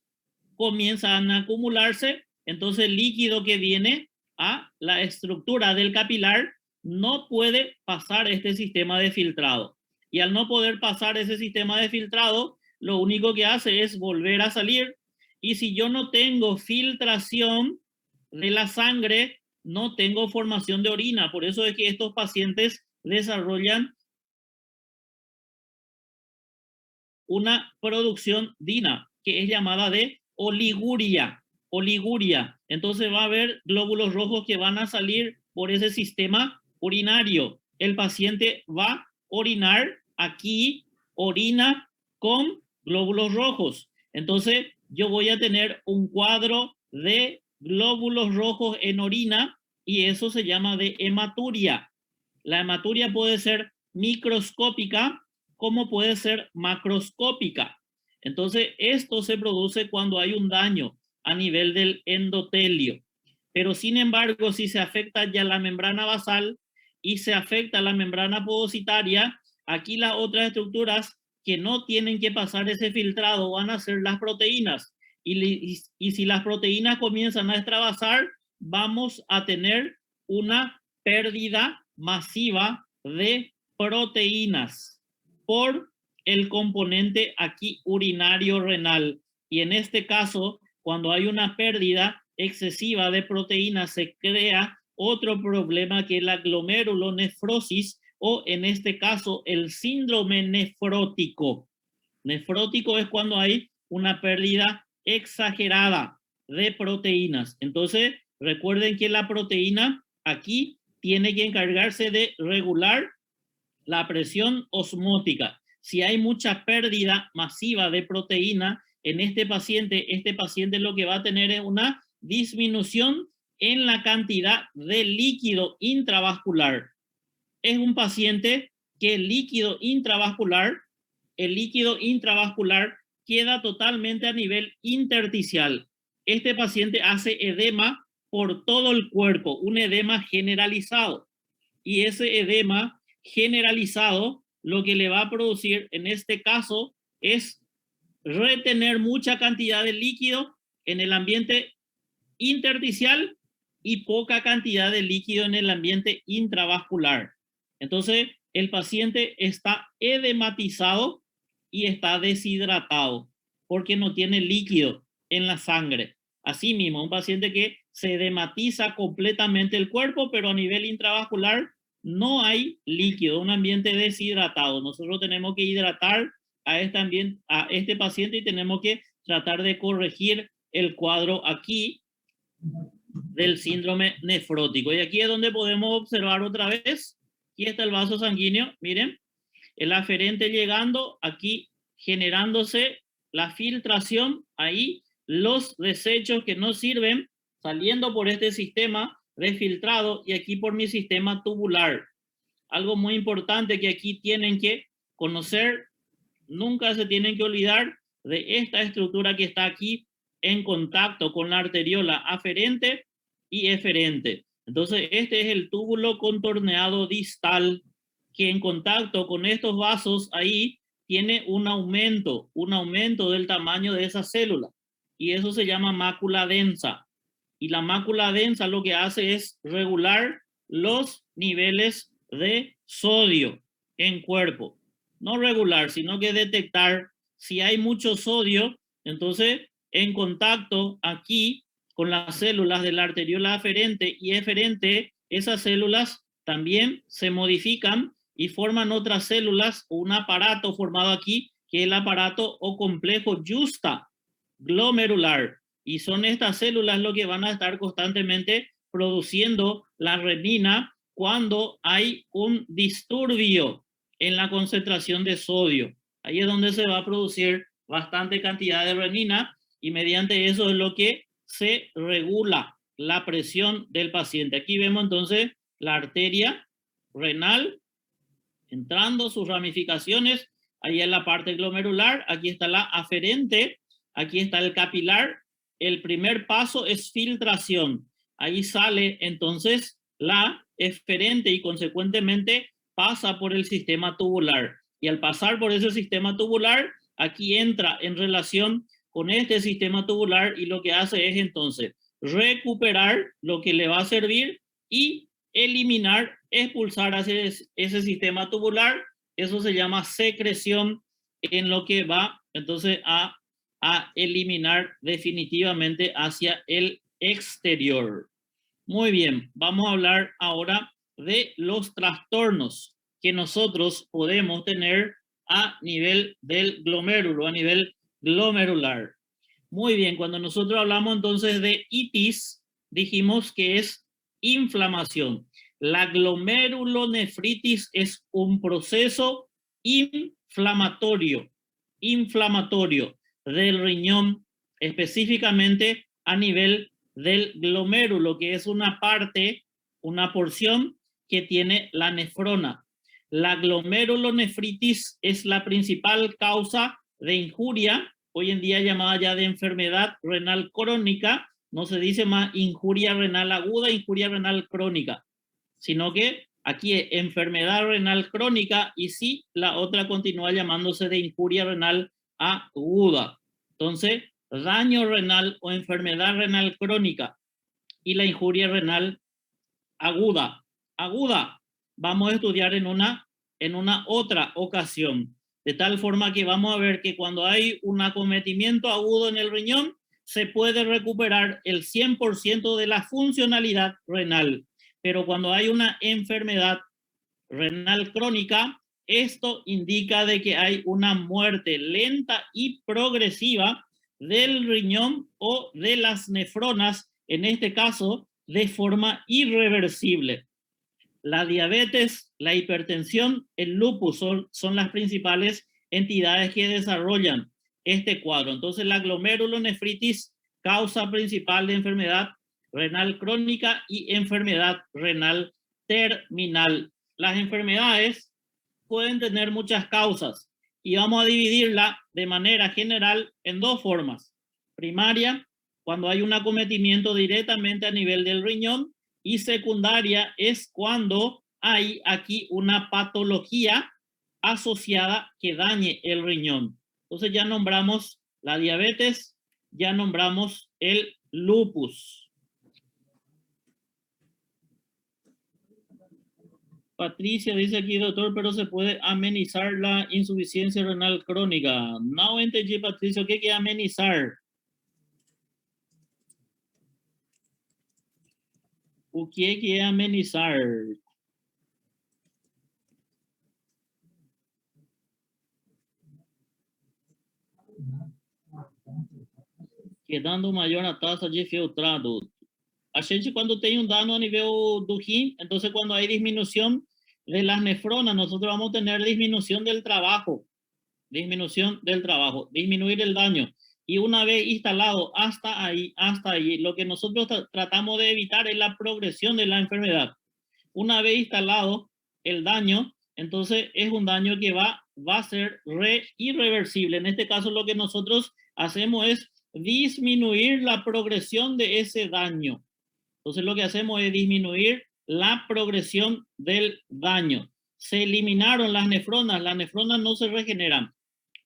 comienzan a acumularse. Entonces el líquido que viene a la estructura del capilar no puede pasar este sistema de filtrado, y al no poder pasar ese sistema de filtrado, lo único que hace es volver a salir. Y si yo no tengo filtración de la sangre, no tengo formación de orina. Por eso es que estos pacientes desarrollan una producción DINA, que es llamada de oliguria. Oliguria. Entonces va a haber glóbulos rojos que van a salir por ese sistema urinario. El paciente va a orinar aquí, orina con glóbulos rojos. Entonces yo voy a tener un cuadro de glóbulos rojos en orina, y eso se llama de hematuria. La hematuria puede ser microscópica como puede ser macroscópica. Entonces, esto se produce cuando hay un daño a nivel del endotelio. Pero sin embargo, si se afecta ya la membrana basal y se afecta la membrana podocitaria, aquí las otras estructuras que no tienen que pasar ese filtrado van a ser las proteínas. Y si las proteínas comienzan a extravasar, vamos a tener una pérdida masiva de proteínas por el componente aquí urinario renal. Y en este caso, cuando hay una pérdida excesiva de proteínas, se crea otro problema, que es la glomerulonefrosis, o en este caso el síndrome nefrótico. Nefrótico es cuando hay una pérdida exagerada de proteínas. Entonces, recuerden que la proteína aquí tiene que encargarse de regular la presión osmótica. Si hay mucha pérdida masiva de proteína en este paciente lo que va a tener es una disminución en la cantidad de líquido intravascular. Es un paciente que el líquido intravascular queda totalmente a nivel intersticial. Este paciente hace edema por todo el cuerpo, un edema generalizado. Y ese edema generalizado lo que le va a producir en este caso es retener mucha cantidad de líquido en el ambiente intersticial y poca cantidad de líquido en el ambiente intravascular. Entonces, el paciente está edematizado y está deshidratado porque no tiene líquido en la sangre. Asimismo, un paciente que se edematiza completamente el cuerpo, pero a nivel intravascular no hay líquido, un ambiente deshidratado. Nosotros tenemos que hidratar a este paciente y tenemos que tratar de corregir el cuadro aquí del síndrome nefrótico. Y aquí es donde podemos observar otra vez. Aquí está el vaso sanguíneo, miren, el aferente llegando, aquí generándose la filtración, ahí los desechos que no sirven saliendo por este sistema de filtrado y aquí por mi sistema tubular. Algo muy importante que aquí tienen que conocer, nunca se tienen que olvidar de esta estructura que está aquí en contacto con la arteriola aferente y eferente. Entonces, este es el túbulo contorneado distal que en contacto con estos vasos ahí tiene un aumento del tamaño de esa célula. Y eso se llama mácula densa. Y la mácula densa lo que hace es regular los niveles de sodio en cuerpo. No regular, sino que detectar si hay mucho sodio, entonces en contacto aquí con las células de la arteriola aferente y eferente, esas células también se modifican y forman otras células o un aparato formado aquí, que es el aparato o complejo justa glomerular. Y son estas células lo que van a estar constantemente produciendo la renina cuando hay un disturbio en la concentración de sodio. Ahí es donde se va a producir bastante cantidad de renina y mediante eso es lo que se regula la presión del paciente. Aquí vemos entonces la arteria renal entrando sus ramificaciones, ahí en la parte glomerular, aquí está la aferente, aquí está el capilar. El primer paso es filtración. Ahí sale entonces la eferente y consecuentemente pasa por el sistema tubular. Y al pasar por ese sistema tubular, aquí entra en relación con este sistema tubular y lo que hace es entonces recuperar lo que le va a servir y eliminar, expulsar hacia ese sistema tubular. Eso se llama secreción, en lo que va entonces a eliminar definitivamente hacia el exterior. Muy bien, vamos a hablar ahora de los trastornos que nosotros podemos tener a nivel del glomérulo, a nivel glomerular. Muy bien, cuando nosotros hablamos entonces de itis, dijimos que es inflamación. La glomerulonefritis es un proceso inflamatorio del riñón, específicamente a nivel del glomérulo, que es una parte, una porción que tiene la nefrona. La glomerulonefritis es la principal causa de injuria, hoy en día llamada ya de enfermedad renal crónica. No se dice más injuria renal aguda, injuria renal crónica, sino que aquí es enfermedad renal crónica y sí, la otra continúa llamándose de injuria renal aguda. Entonces, daño renal o enfermedad renal crónica y la injuria renal aguda. Aguda, vamos a estudiar en una otra ocasión. De tal forma que vamos a ver que cuando hay un acometimiento agudo en el riñón, se puede recuperar el 100% de la funcionalidad renal. Pero cuando hay una enfermedad renal crónica, esto indica de que hay una muerte lenta y progresiva del riñón o de las nefronas, en este caso, de forma irreversible. La diabetes, la hipertensión, el lupus son las principales entidades que desarrollan este cuadro. Entonces, la glomerulonefritis causa principal de enfermedad renal crónica y enfermedad renal terminal. Las enfermedades pueden tener muchas causas y vamos a dividirla de manera general en dos formas. Primaria, cuando hay un acometimiento directamente a nivel del riñón, y secundaria es cuando hay aquí una patología asociada que dañe el riñón. Entonces ya nombramos la diabetes, ya nombramos el lupus. Patricia dice aquí, doctor, pero se puede amenizar la insuficiencia renal crónica. No entendí, Patricia, ¿qué quiere amenizar? ¿O qué quiere amenizar? Quedando maior a taxa de filtrado. A gente, quando tem dano a nível do rim, entonces cuando hay disminución de las nefronas, nosotros vamos a tener disminución del trabajo, disminuir el daño. Y una vez instalado hasta ahí, lo que nosotros tratamos de evitar es la progresión de la enfermedad. Una vez instalado el daño, entonces es un daño que va a ser irreversible. En este caso lo que nosotros hacemos es disminuir la progresión de ese daño. Entonces lo que hacemos es disminuir la progresión del daño. Se eliminaron las nefronas no se regeneran,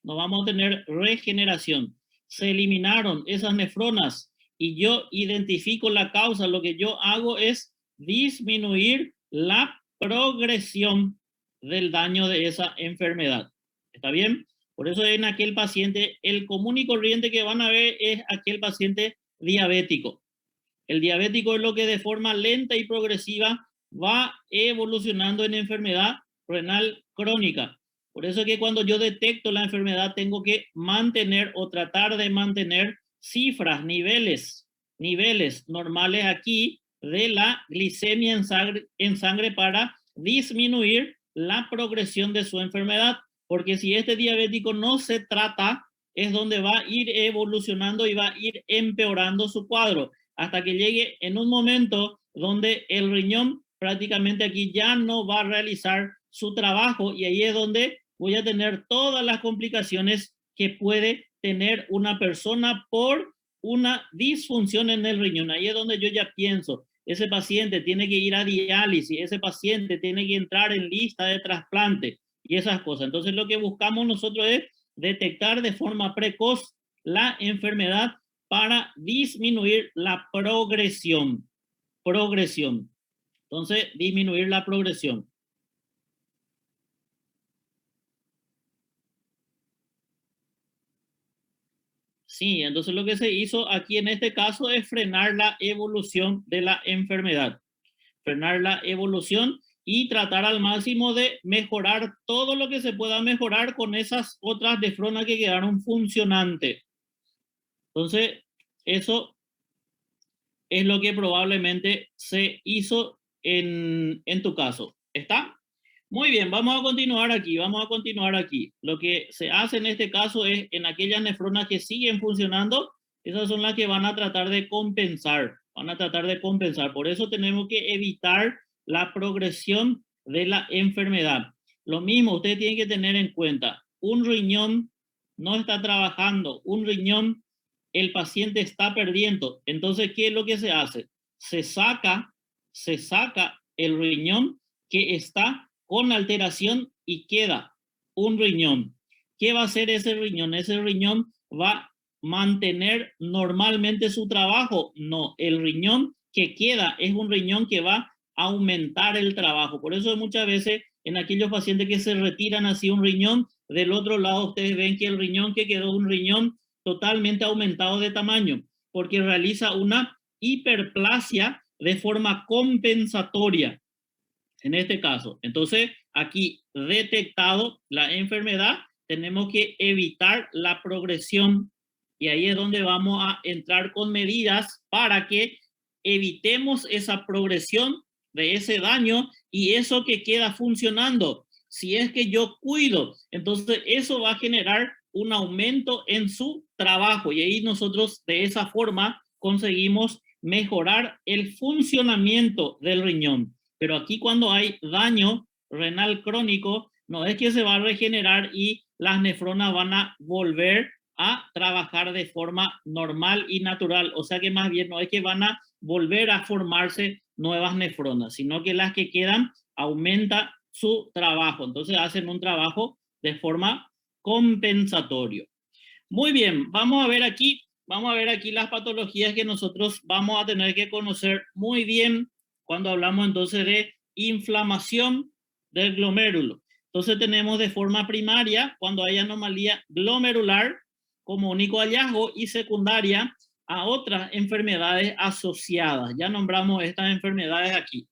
no vamos a tener regeneración. Se eliminaron esas nefronas y yo identifico la causa. Lo que yo hago es disminuir la progresión del daño de esa enfermedad. ¿Está bien? Por eso en aquel paciente, el común y corriente que van a ver es aquel paciente diabético. El diabético es lo que de forma lenta y progresiva va evolucionando en enfermedad renal crónica. Por eso es que cuando yo detecto la enfermedad tengo que mantener o tratar de mantener cifras, niveles normales aquí de la glicemia en sangre para disminuir la progresión de su enfermedad. Porque si este diabético no se trata, es donde va a ir evolucionando y va a ir empeorando su cuadro, hasta que llegue en un momento donde el riñón prácticamente aquí ya no va a realizar su trabajo, y ahí es donde voy a tener todas las complicaciones que puede tener una persona por una disfunción en el riñón. Ahí es donde yo ya pienso, ese paciente tiene que ir a diálisis, ese paciente tiene que entrar en lista de trasplante y esas cosas. Entonces lo que buscamos nosotros es detectar de forma precoz la enfermedad para disminuir la progresión. Entonces, disminuir la progresión. Sí, entonces lo que se hizo aquí en este caso es frenar la evolución de la enfermedad. Frenar la evolución y tratar al máximo de mejorar todo lo que se pueda mejorar con esas otras nefronas que quedaron funcionantes. Entonces, eso es lo que probablemente se hizo en tu caso. ¿Está? Muy bien, vamos a continuar aquí. Lo que se hace en este caso es, en aquellas nefronas que siguen funcionando, esas son las que van a tratar de compensar. Por eso tenemos que evitar la progresión de la enfermedad. Lo mismo, usted tiene que tener en cuenta, un riñón no está trabajando, un riñón el paciente está perdiendo. Entonces, ¿qué es lo que se hace? Se saca el riñón que está con alteración y queda un riñón. ¿Qué va a hacer ese riñón? Ese riñón va a mantener normalmente su trabajo. No, el riñón que queda es un riñón que va a aumentar el trabajo. Por eso muchas veces en aquellos pacientes que se retiran así un riñón, del otro lado ustedes ven que el riñón que quedó, un riñón totalmente aumentado de tamaño, porque realiza una hiperplasia de forma compensatoria en este caso. Entonces, aquí detectado la enfermedad, tenemos que evitar la progresión, y ahí es donde vamos a entrar con medidas para que evitemos esa progresión de ese daño y eso que queda funcionando. Si es que yo cuido, entonces eso va a generar un aumento en su trabajo y ahí nosotros de esa forma conseguimos mejorar el funcionamiento del riñón. Pero aquí cuando hay daño renal crónico, no es que se va a regenerar y las nefronas van a volver a trabajar de forma normal y natural. O sea que más bien no es que van a volver a formarse nuevas nefronas, sino que las que quedan aumenta su trabajo. Entonces hacen un trabajo de forma compensatorio. Muy bien, vamos a ver aquí las patologías que nosotros vamos a tener que conocer muy bien cuando hablamos entonces de inflamación del glomérulo. Entonces tenemos de forma primaria cuando hay anomalía glomerular como único hallazgo y secundaria a otras enfermedades asociadas. Ya nombramos estas enfermedades aquí.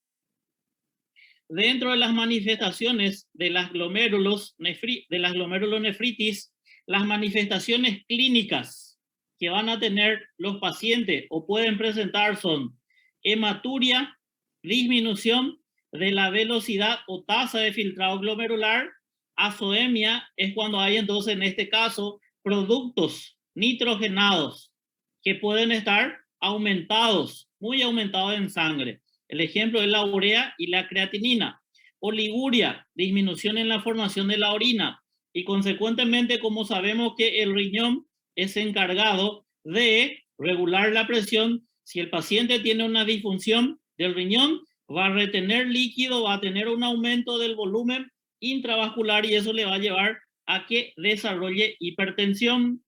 Dentro de las manifestaciones de las glomerulonefritis, las manifestaciones clínicas que van a tener los pacientes o pueden presentar son hematuria, disminución de la velocidad o tasa de filtrado glomerular, azoemia es cuando hay entonces en este caso productos nitrogenados que pueden estar aumentados, muy aumentados en sangre. El ejemplo es la urea y la creatinina. Oliguria, disminución en la formación de la orina. Y consecuentemente, como sabemos que el riñón es encargado de regular la presión, si el paciente tiene una disfunción del riñón, va a retener líquido, va a tener un aumento del volumen intravascular y eso le va a llevar a que desarrolle hipertensión.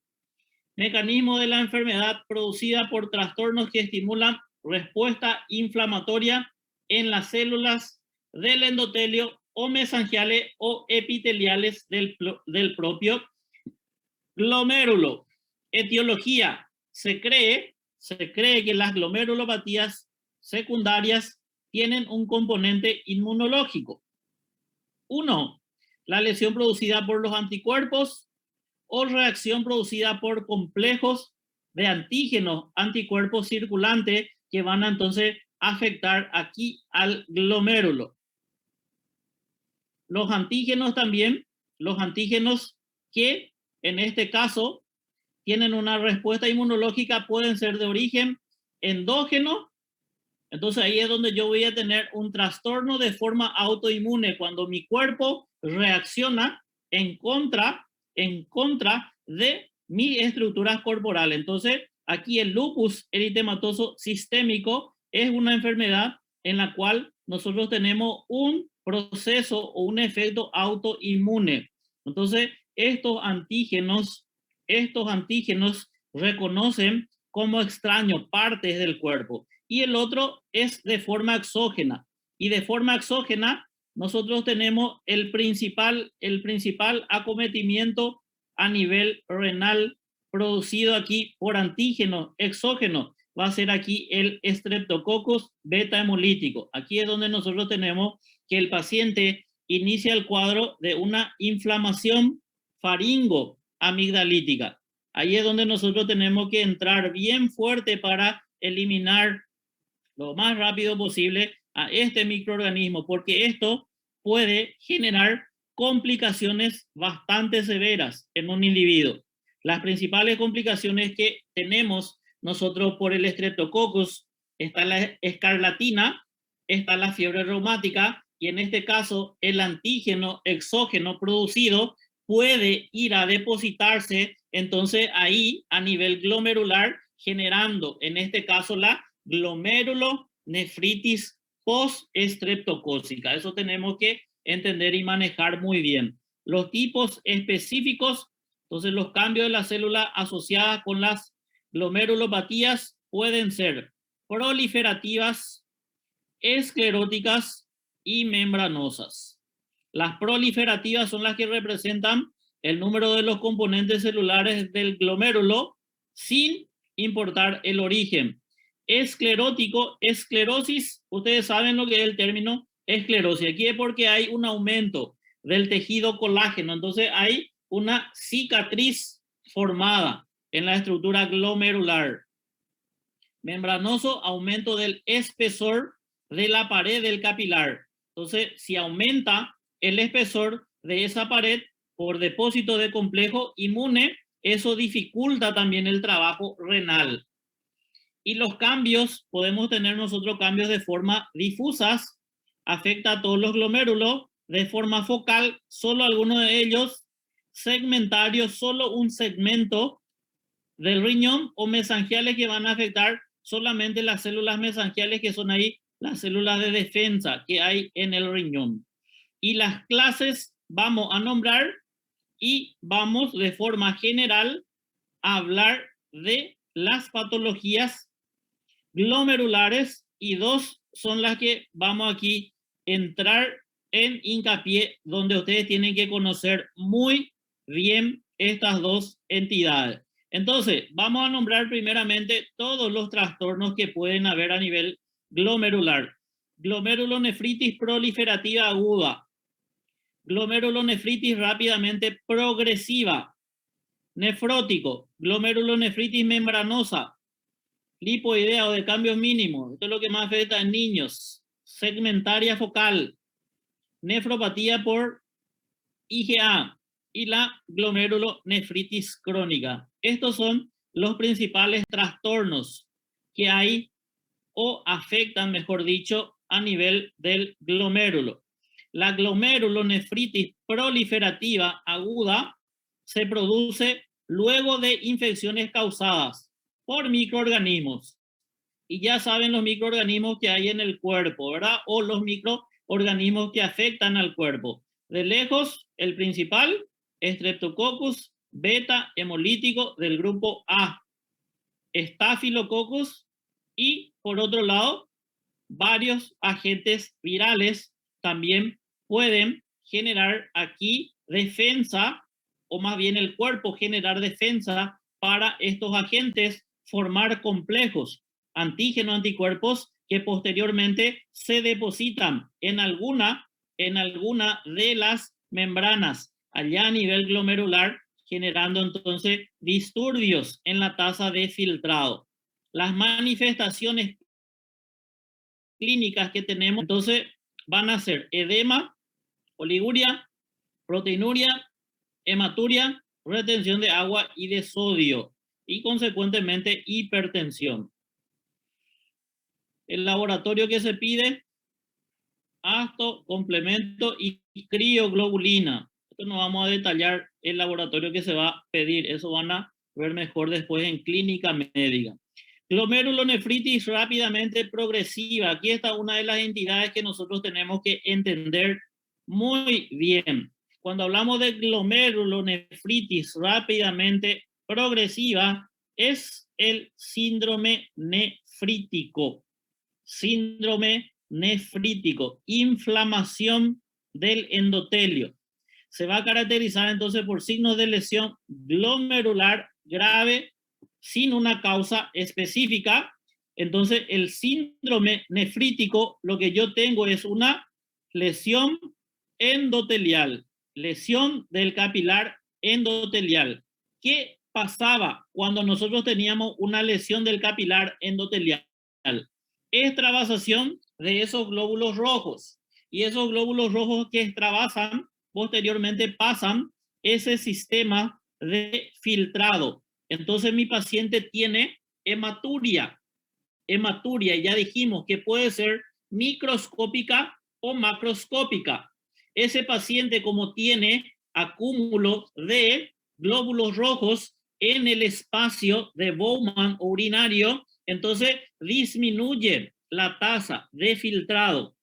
Mecanismo de la enfermedad producida por trastornos que estimulan respuesta inflamatoria en las células del endotelio o mesangiales o epiteliales del propio glomérulo. Etiología. Se cree que las glomerulopatías secundarias tienen un componente inmunológico. 1. La lesión producida por los anticuerpos o reacción producida por complejos de antígenos, anticuerpos circulantes que van a entonces afectar aquí al glomérulo. Los antígenos también, los antígenos que en este caso tienen una respuesta inmunológica pueden ser de origen endógeno. Entonces ahí es donde yo voy a tener un trastorno de forma autoinmune cuando mi cuerpo reacciona en contra de mi estructura corporal. Entonces aquí el lupus eritematoso sistémico es una enfermedad en la cual nosotros tenemos un proceso o un efecto autoinmune. Entonces estos antígenos reconocen como extraños partes del cuerpo. Y el otro es de forma exógena. Y de forma exógena nosotros tenemos el principal acometimiento a nivel renal producido aquí por antígeno exógeno. Va a ser aquí el Streptococcus beta hemolítico. Aquí es donde nosotros tenemos que el paciente inicia el cuadro de una inflamación faringo amigdalítica. Ahí es donde nosotros tenemos que entrar bien fuerte para eliminar lo más rápido posible a este microorganismo, porque esto puede generar complicaciones bastante severas en un individuo. Las principales complicaciones que tenemos nosotros por el Streptococcus está la escarlatina, está la fiebre reumática y en este caso el antígeno exógeno producido puede ir a depositarse entonces ahí a nivel glomerular generando en este caso la glomerulonefritis post-estreptocócica. Eso tenemos que entender y manejar muy bien. Los tipos específicos, entonces los cambios de la célula asociadas con las glomerulopatías pueden ser proliferativas, escleróticas y membranosas. Las proliferativas son las que representan el número de los componentes celulares del glomérulo sin importar el origen. Esclerótico, esclerosis, ustedes saben lo que es el término esclerosis. Aquí es porque hay un aumento del tejido colágeno, entonces hay una cicatriz formada en la estructura glomerular. Membranoso, aumento del espesor de la pared del capilar. Entonces, si aumenta el espesor de esa pared, por depósito de complejo inmune, eso dificulta también el trabajo renal. Y los cambios, podemos tener nosotros cambios de forma difusas, afecta a todos los glomérulos, de forma focal, solo algunos de ellos, segmentarios, solo un segmento del riñón, o mesangiales que van a afectar solamente las células mesangiales, que son ahí las células de defensa que hay en el riñón. Y las clases vamos a nombrar y vamos de forma general a hablar de las patologías glomerulares, y dos son las que vamos aquí a entrar en hincapié, donde ustedes tienen que conocer muy bien estas dos entidades. Entonces, vamos a nombrar primeramente todos los trastornos que pueden haber a nivel glomerular. Glomerulonefritis proliferativa aguda, glomerulonefritis rápidamente progresiva, nefrótico, glomerulonefritis membranosa, lipoidea o de cambios mínimos, esto es lo que más afecta en niños, segmentaria focal, nefropatía por IgA y la glomerulonefritis crónica. Estos son los principales trastornos que hay o afectan, mejor dicho, a nivel del glomérulo. La glomerulonefritis proliferativa aguda se produce luego de infecciones causadas por microorganismos. Y ya saben los microorganismos que hay en el cuerpo, ¿verdad? O los microorganismos que afectan al cuerpo. De lejos, el principal, Streptococcus beta hemolítico del grupo A, Staphylococcus, y por otro lado, varios agentes virales también pueden generar aquí defensa, o más bien el cuerpo generar defensa para estos agentes, formar complejos, antígenos, anticuerpos, que posteriormente se depositan en alguna de las membranas allá a nivel glomerular, generando entonces disturbios en la tasa de filtrado. Las manifestaciones clínicas que tenemos entonces van a ser edema, oliguria, proteinuria, hematuria, retención de agua y de sodio, y consecuentemente hipertensión. El laboratorio que se pide, ácido, complemento y crioglobulina. Esto no vamos a detallar el laboratorio que se va a pedir, eso van a ver mejor después en clínica médica. Glomerulonefritis rápidamente progresiva. Aquí está una de las entidades que nosotros tenemos que entender muy bien. Cuando hablamos de glomerulonefritis rápidamente progresiva, es el síndrome nefrítico. Síndrome nefrítico, inflamación del endotelio. Se va a caracterizar entonces por signos de lesión glomerular grave sin una causa específica. Entonces el síndrome nefrítico, lo que yo tengo es una lesión endotelial, lesión del capilar endotelial. ¿Qué pasaba cuando nosotros teníamos una lesión del capilar endotelial? Extravasación de esos glóbulos rojos, y esos glóbulos rojos que extravasan posteriormente pasan ese sistema de filtrado. Entonces mi paciente tiene hematuria, y ya dijimos que puede ser microscópica o macroscópica. Ese paciente, como tiene acúmulo de glóbulos rojos en el espacio de Bowman urinario, entonces disminuye la tasa de filtrado,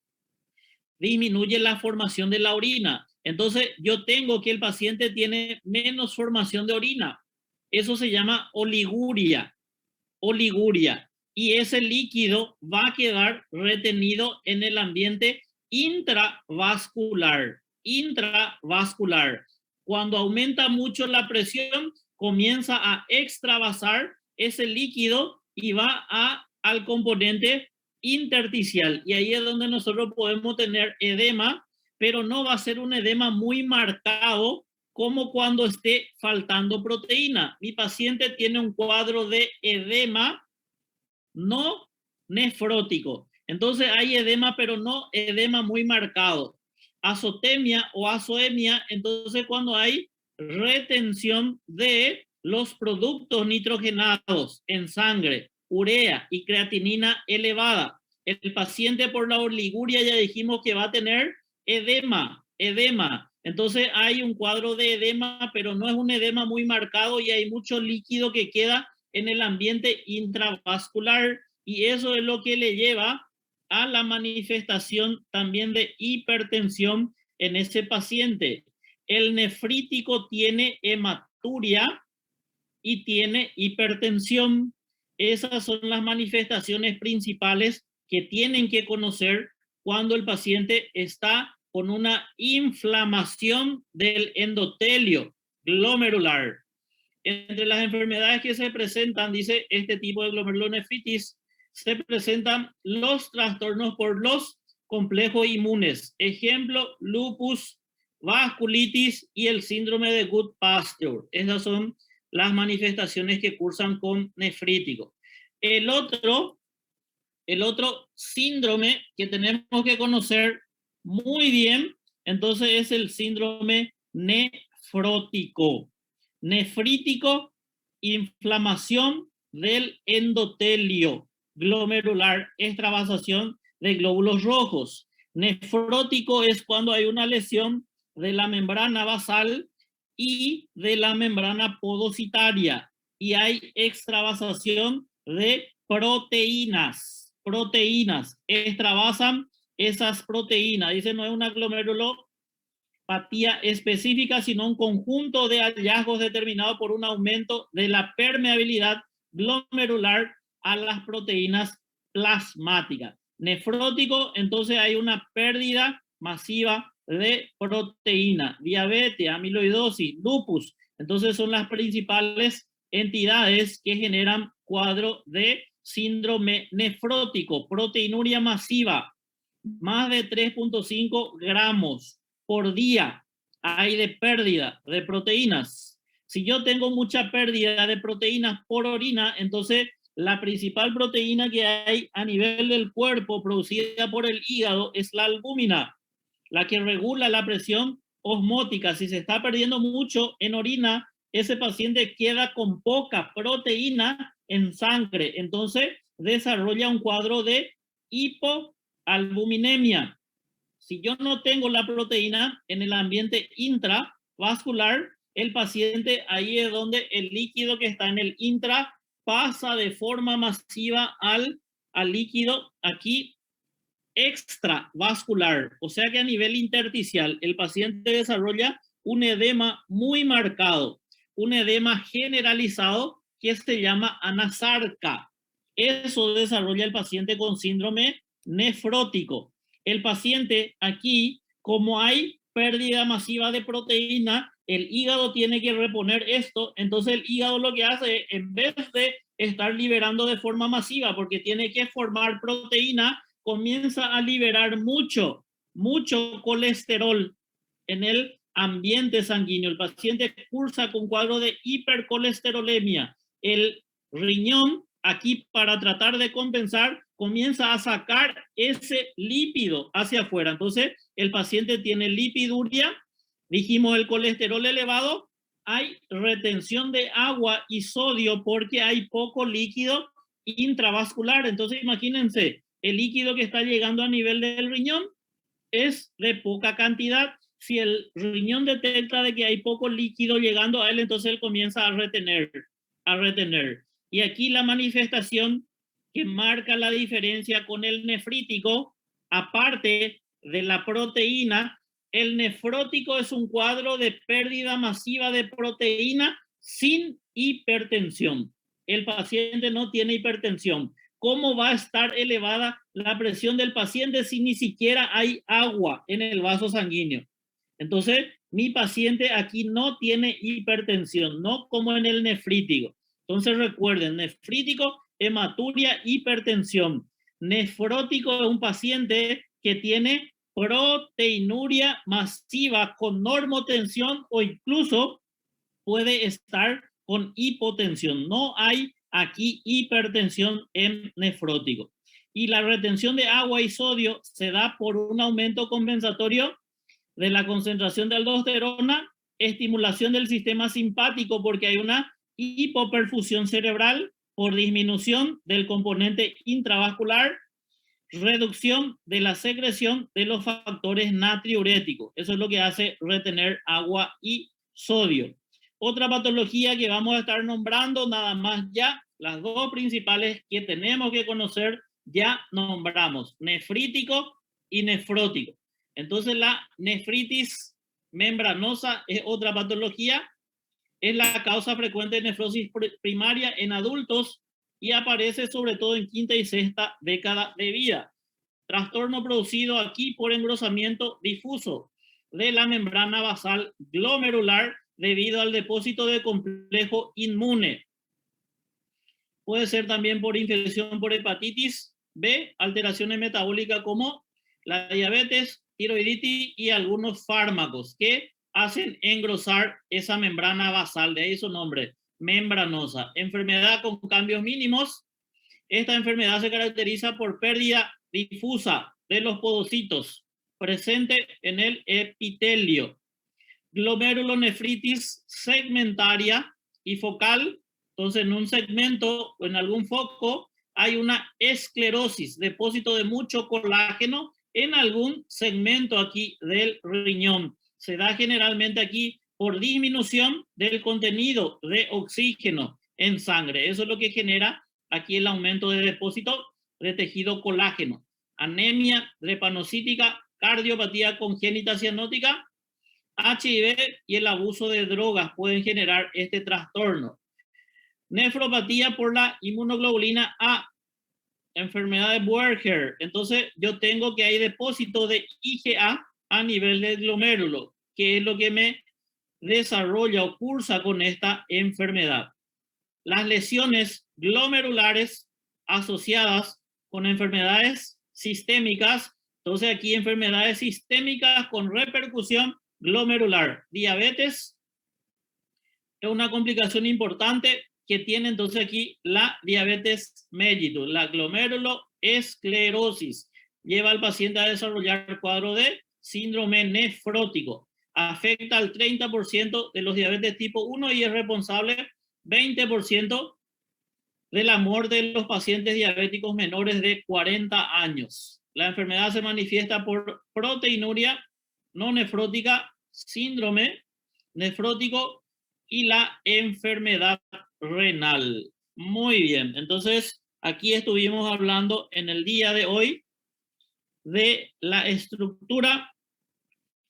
disminuye la formación de la orina. Entonces yo tengo que el paciente tiene menos formación de orina. Eso se llama oliguria. Y ese líquido va a quedar retenido en el ambiente intravascular. Cuando aumenta mucho la presión, comienza a extravasar ese líquido y va al componente intersticial. Y ahí es donde nosotros podemos tener edema, pero no va a ser un edema muy marcado como cuando esté faltando proteína. Mi paciente tiene un cuadro de edema no nefrótico. Entonces hay edema, pero no edema muy marcado. azotemia o azoemia, entonces cuando hay retención de los productos nitrogenados en sangre, urea y creatinina elevada. El paciente por la oliguria ya dijimos que va a tener edema. Entonces hay un cuadro de edema, pero no es un edema muy marcado y hay mucho líquido que queda en el ambiente intravascular y eso es lo que le lleva a la manifestación también de hipertensión en ese paciente. El nefrítico tiene hematuria y tiene hipertensión. Esas son las manifestaciones principales que tienen que conocer cuando el paciente está con una inflamación del endotelio glomerular. Entre las enfermedades que se presentan, dice este tipo de glomerulonefritis, se presentan los trastornos por los complejos inmunes. Ejemplo, lupus, vasculitis y el síndrome de Goodpasture. Esas son las manifestaciones que cursan con nefrítico. El otro síndrome que tenemos que conocer muy bien, entonces es el síndrome nefrótico. Nefrítico, inflamación del endotelio glomerular, extravasación de glóbulos rojos. Nefrótico es cuando hay una lesión de la membrana basal y de la membrana podocitaria y hay extravasación de proteínas, extravasan esas proteínas. Dice, no es una glomerulopatía específica, sino un conjunto de hallazgos determinado por un aumento de la permeabilidad glomerular a las proteínas plasmáticas. Nefrótico, entonces hay una pérdida masiva de proteína, diabetes, amiloidosis, lupus. Entonces son las principales entidades que generan cuadro de síndrome nefrótico, proteinuria masiva, más de 3.5 gramos por día hay de pérdida de proteínas. Si yo tengo mucha pérdida de proteínas por orina, entonces la principal proteína que hay a nivel del cuerpo producida por el hígado es la albúmina, la que regula la presión osmótica. Si se está perdiendo mucho en orina, ese paciente queda con poca proteína en sangre, entonces desarrolla un cuadro de hipoalbuminemia. Si yo no tengo la proteína en el ambiente intravascular, el paciente ahí es donde el líquido que está en el intra pasa de forma masiva al líquido aquí extravascular, o sea que a nivel intersticial el paciente desarrolla un edema muy marcado, un edema generalizado que se llama anasarca. Eso desarrolla el paciente con síndrome nefrótico. El paciente aquí, como hay pérdida masiva de proteína, el hígado tiene que reponer esto, entonces el hígado lo que hace, en vez de estar liberando de forma masiva, porque tiene que formar proteína, comienza a liberar mucho colesterol en el ambiente sanguíneo. El paciente cursa con cuadro de hipercolesterolemia. El riñón, aquí para tratar de compensar, comienza a sacar ese lípido hacia afuera. Entonces, el paciente tiene lipiduria, dijimos el colesterol elevado, hay retención de agua y sodio porque hay poco líquido intravascular. Entonces, imagínense, el líquido que está llegando a nivel del riñón es de poca cantidad. Si el riñón detecta de que hay poco líquido llegando a él, entonces él comienza a retener. Y aquí la manifestación que marca la diferencia con el nefrítico, aparte de la proteína, el nefrótico es un cuadro de pérdida masiva de proteína sin hipertensión. El paciente no tiene hipertensión. ¿Cómo va a estar elevada la presión del paciente si ni siquiera hay agua en el vaso sanguíneo? Entonces, mi paciente aquí no tiene hipertensión, no como en el nefrítico. Entonces, recuerden, nefrítico, hematuria, hipertensión. Nefrótico es un paciente que tiene proteinuria masiva con normotensión o incluso puede estar con hipotensión. No hay aquí hipertensión en nefrótico. Y la retención de agua y sodio se da por un aumento compensatorio de la concentración de aldosterona, estimulación del sistema simpático porque hay una hipoperfusión cerebral por disminución del componente intravascular, reducción de la secreción de los factores natriuréticos. Eso es lo que hace retener agua y sodio. Otra patología que vamos a estar nombrando, nada más ya, las dos principales que tenemos que conocer, ya nombramos, nefrítico y nefrótico. Entonces la nefritis membranosa es otra patología, es la causa frecuente de nefrosis primaria en adultos y aparece sobre todo en quinta y sexta década de vida. Trastorno producido aquí por engrosamiento difuso de la membrana basal glomerular debido al depósito de complejo inmune. Puede ser también por infección por hepatitis B, alteraciones metabólicas como la diabetes, tiroiditis y algunos fármacos que hacen engrosar esa membrana basal, de ahí su nombre, membranosa. Enfermedad con cambios mínimos. Esta enfermedad se caracteriza por pérdida difusa de los podocitos presente en el epitelio. Glomerulonefritis segmentaria y focal. Entonces, en un segmento o en algún foco hay una esclerosis, depósito de mucho colágeno en algún segmento aquí del riñón. Se da generalmente aquí por disminución del contenido de oxígeno en sangre. Eso es lo que genera aquí el aumento de depósito de tejido colágeno. Anemia drepanocítica, cardiopatía congénita cianótica, HIV y el abuso de drogas pueden generar este trastorno. Nefropatía por la inmunoglobulina A, enfermedad de Buerger. Entonces yo tengo que hay depósito de IgA a nivel del glomérulo, que es lo que me desarrolla o cursa con esta enfermedad. Las lesiones glomerulares asociadas con enfermedades sistémicas. Entonces aquí enfermedades sistémicas con repercusión glomerular. Diabetes es una complicación importante que tiene entonces aquí la diabetes mellitus, la glomeruloesclerosis. Lleva al paciente a desarrollar cuadro de síndrome nefrótico. Afecta al 30% de los diabetes tipo 1 y es responsable 20% de la muerte de los pacientes diabéticos menores de 40 años. La enfermedad se manifiesta por proteinuria no nefrótica, síndrome nefrótico y la enfermedad renal. Muy bien, entonces aquí estuvimos hablando en el día de hoy de la estructura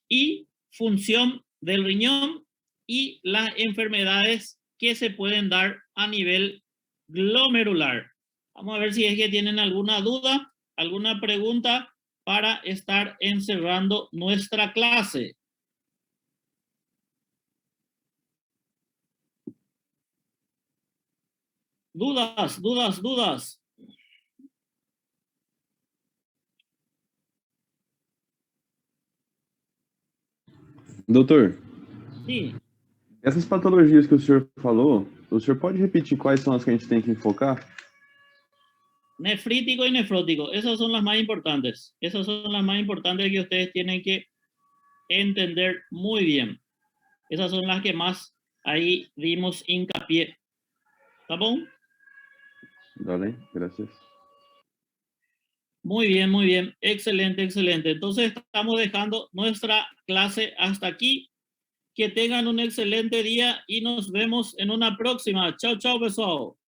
y función del riñón y las enfermedades que se pueden dar a nivel glomerular. Vamos a ver si es que tienen alguna duda, alguna pregunta para estar encerrando nuestra clase. Dudas, dudas, dudas. Doutor, Sim. essas patologias que o senhor falou, o senhor pode repetir quais são as que a gente tem que enfocar? Nefrítico y nefrótico, esas son las más importantes. Esas son las más importantes que ustedes tienen que entender muy bien. Esas son las que más ahí dimos hincapié. ¿Está bom? Dale, gracias. Muy bien, muy bien. Excelente, excelente. Entonces estamos dejando nuestra clase hasta aquí. Que tengan un excelente día y nos vemos en una próxima. Chao, chao, pessoal.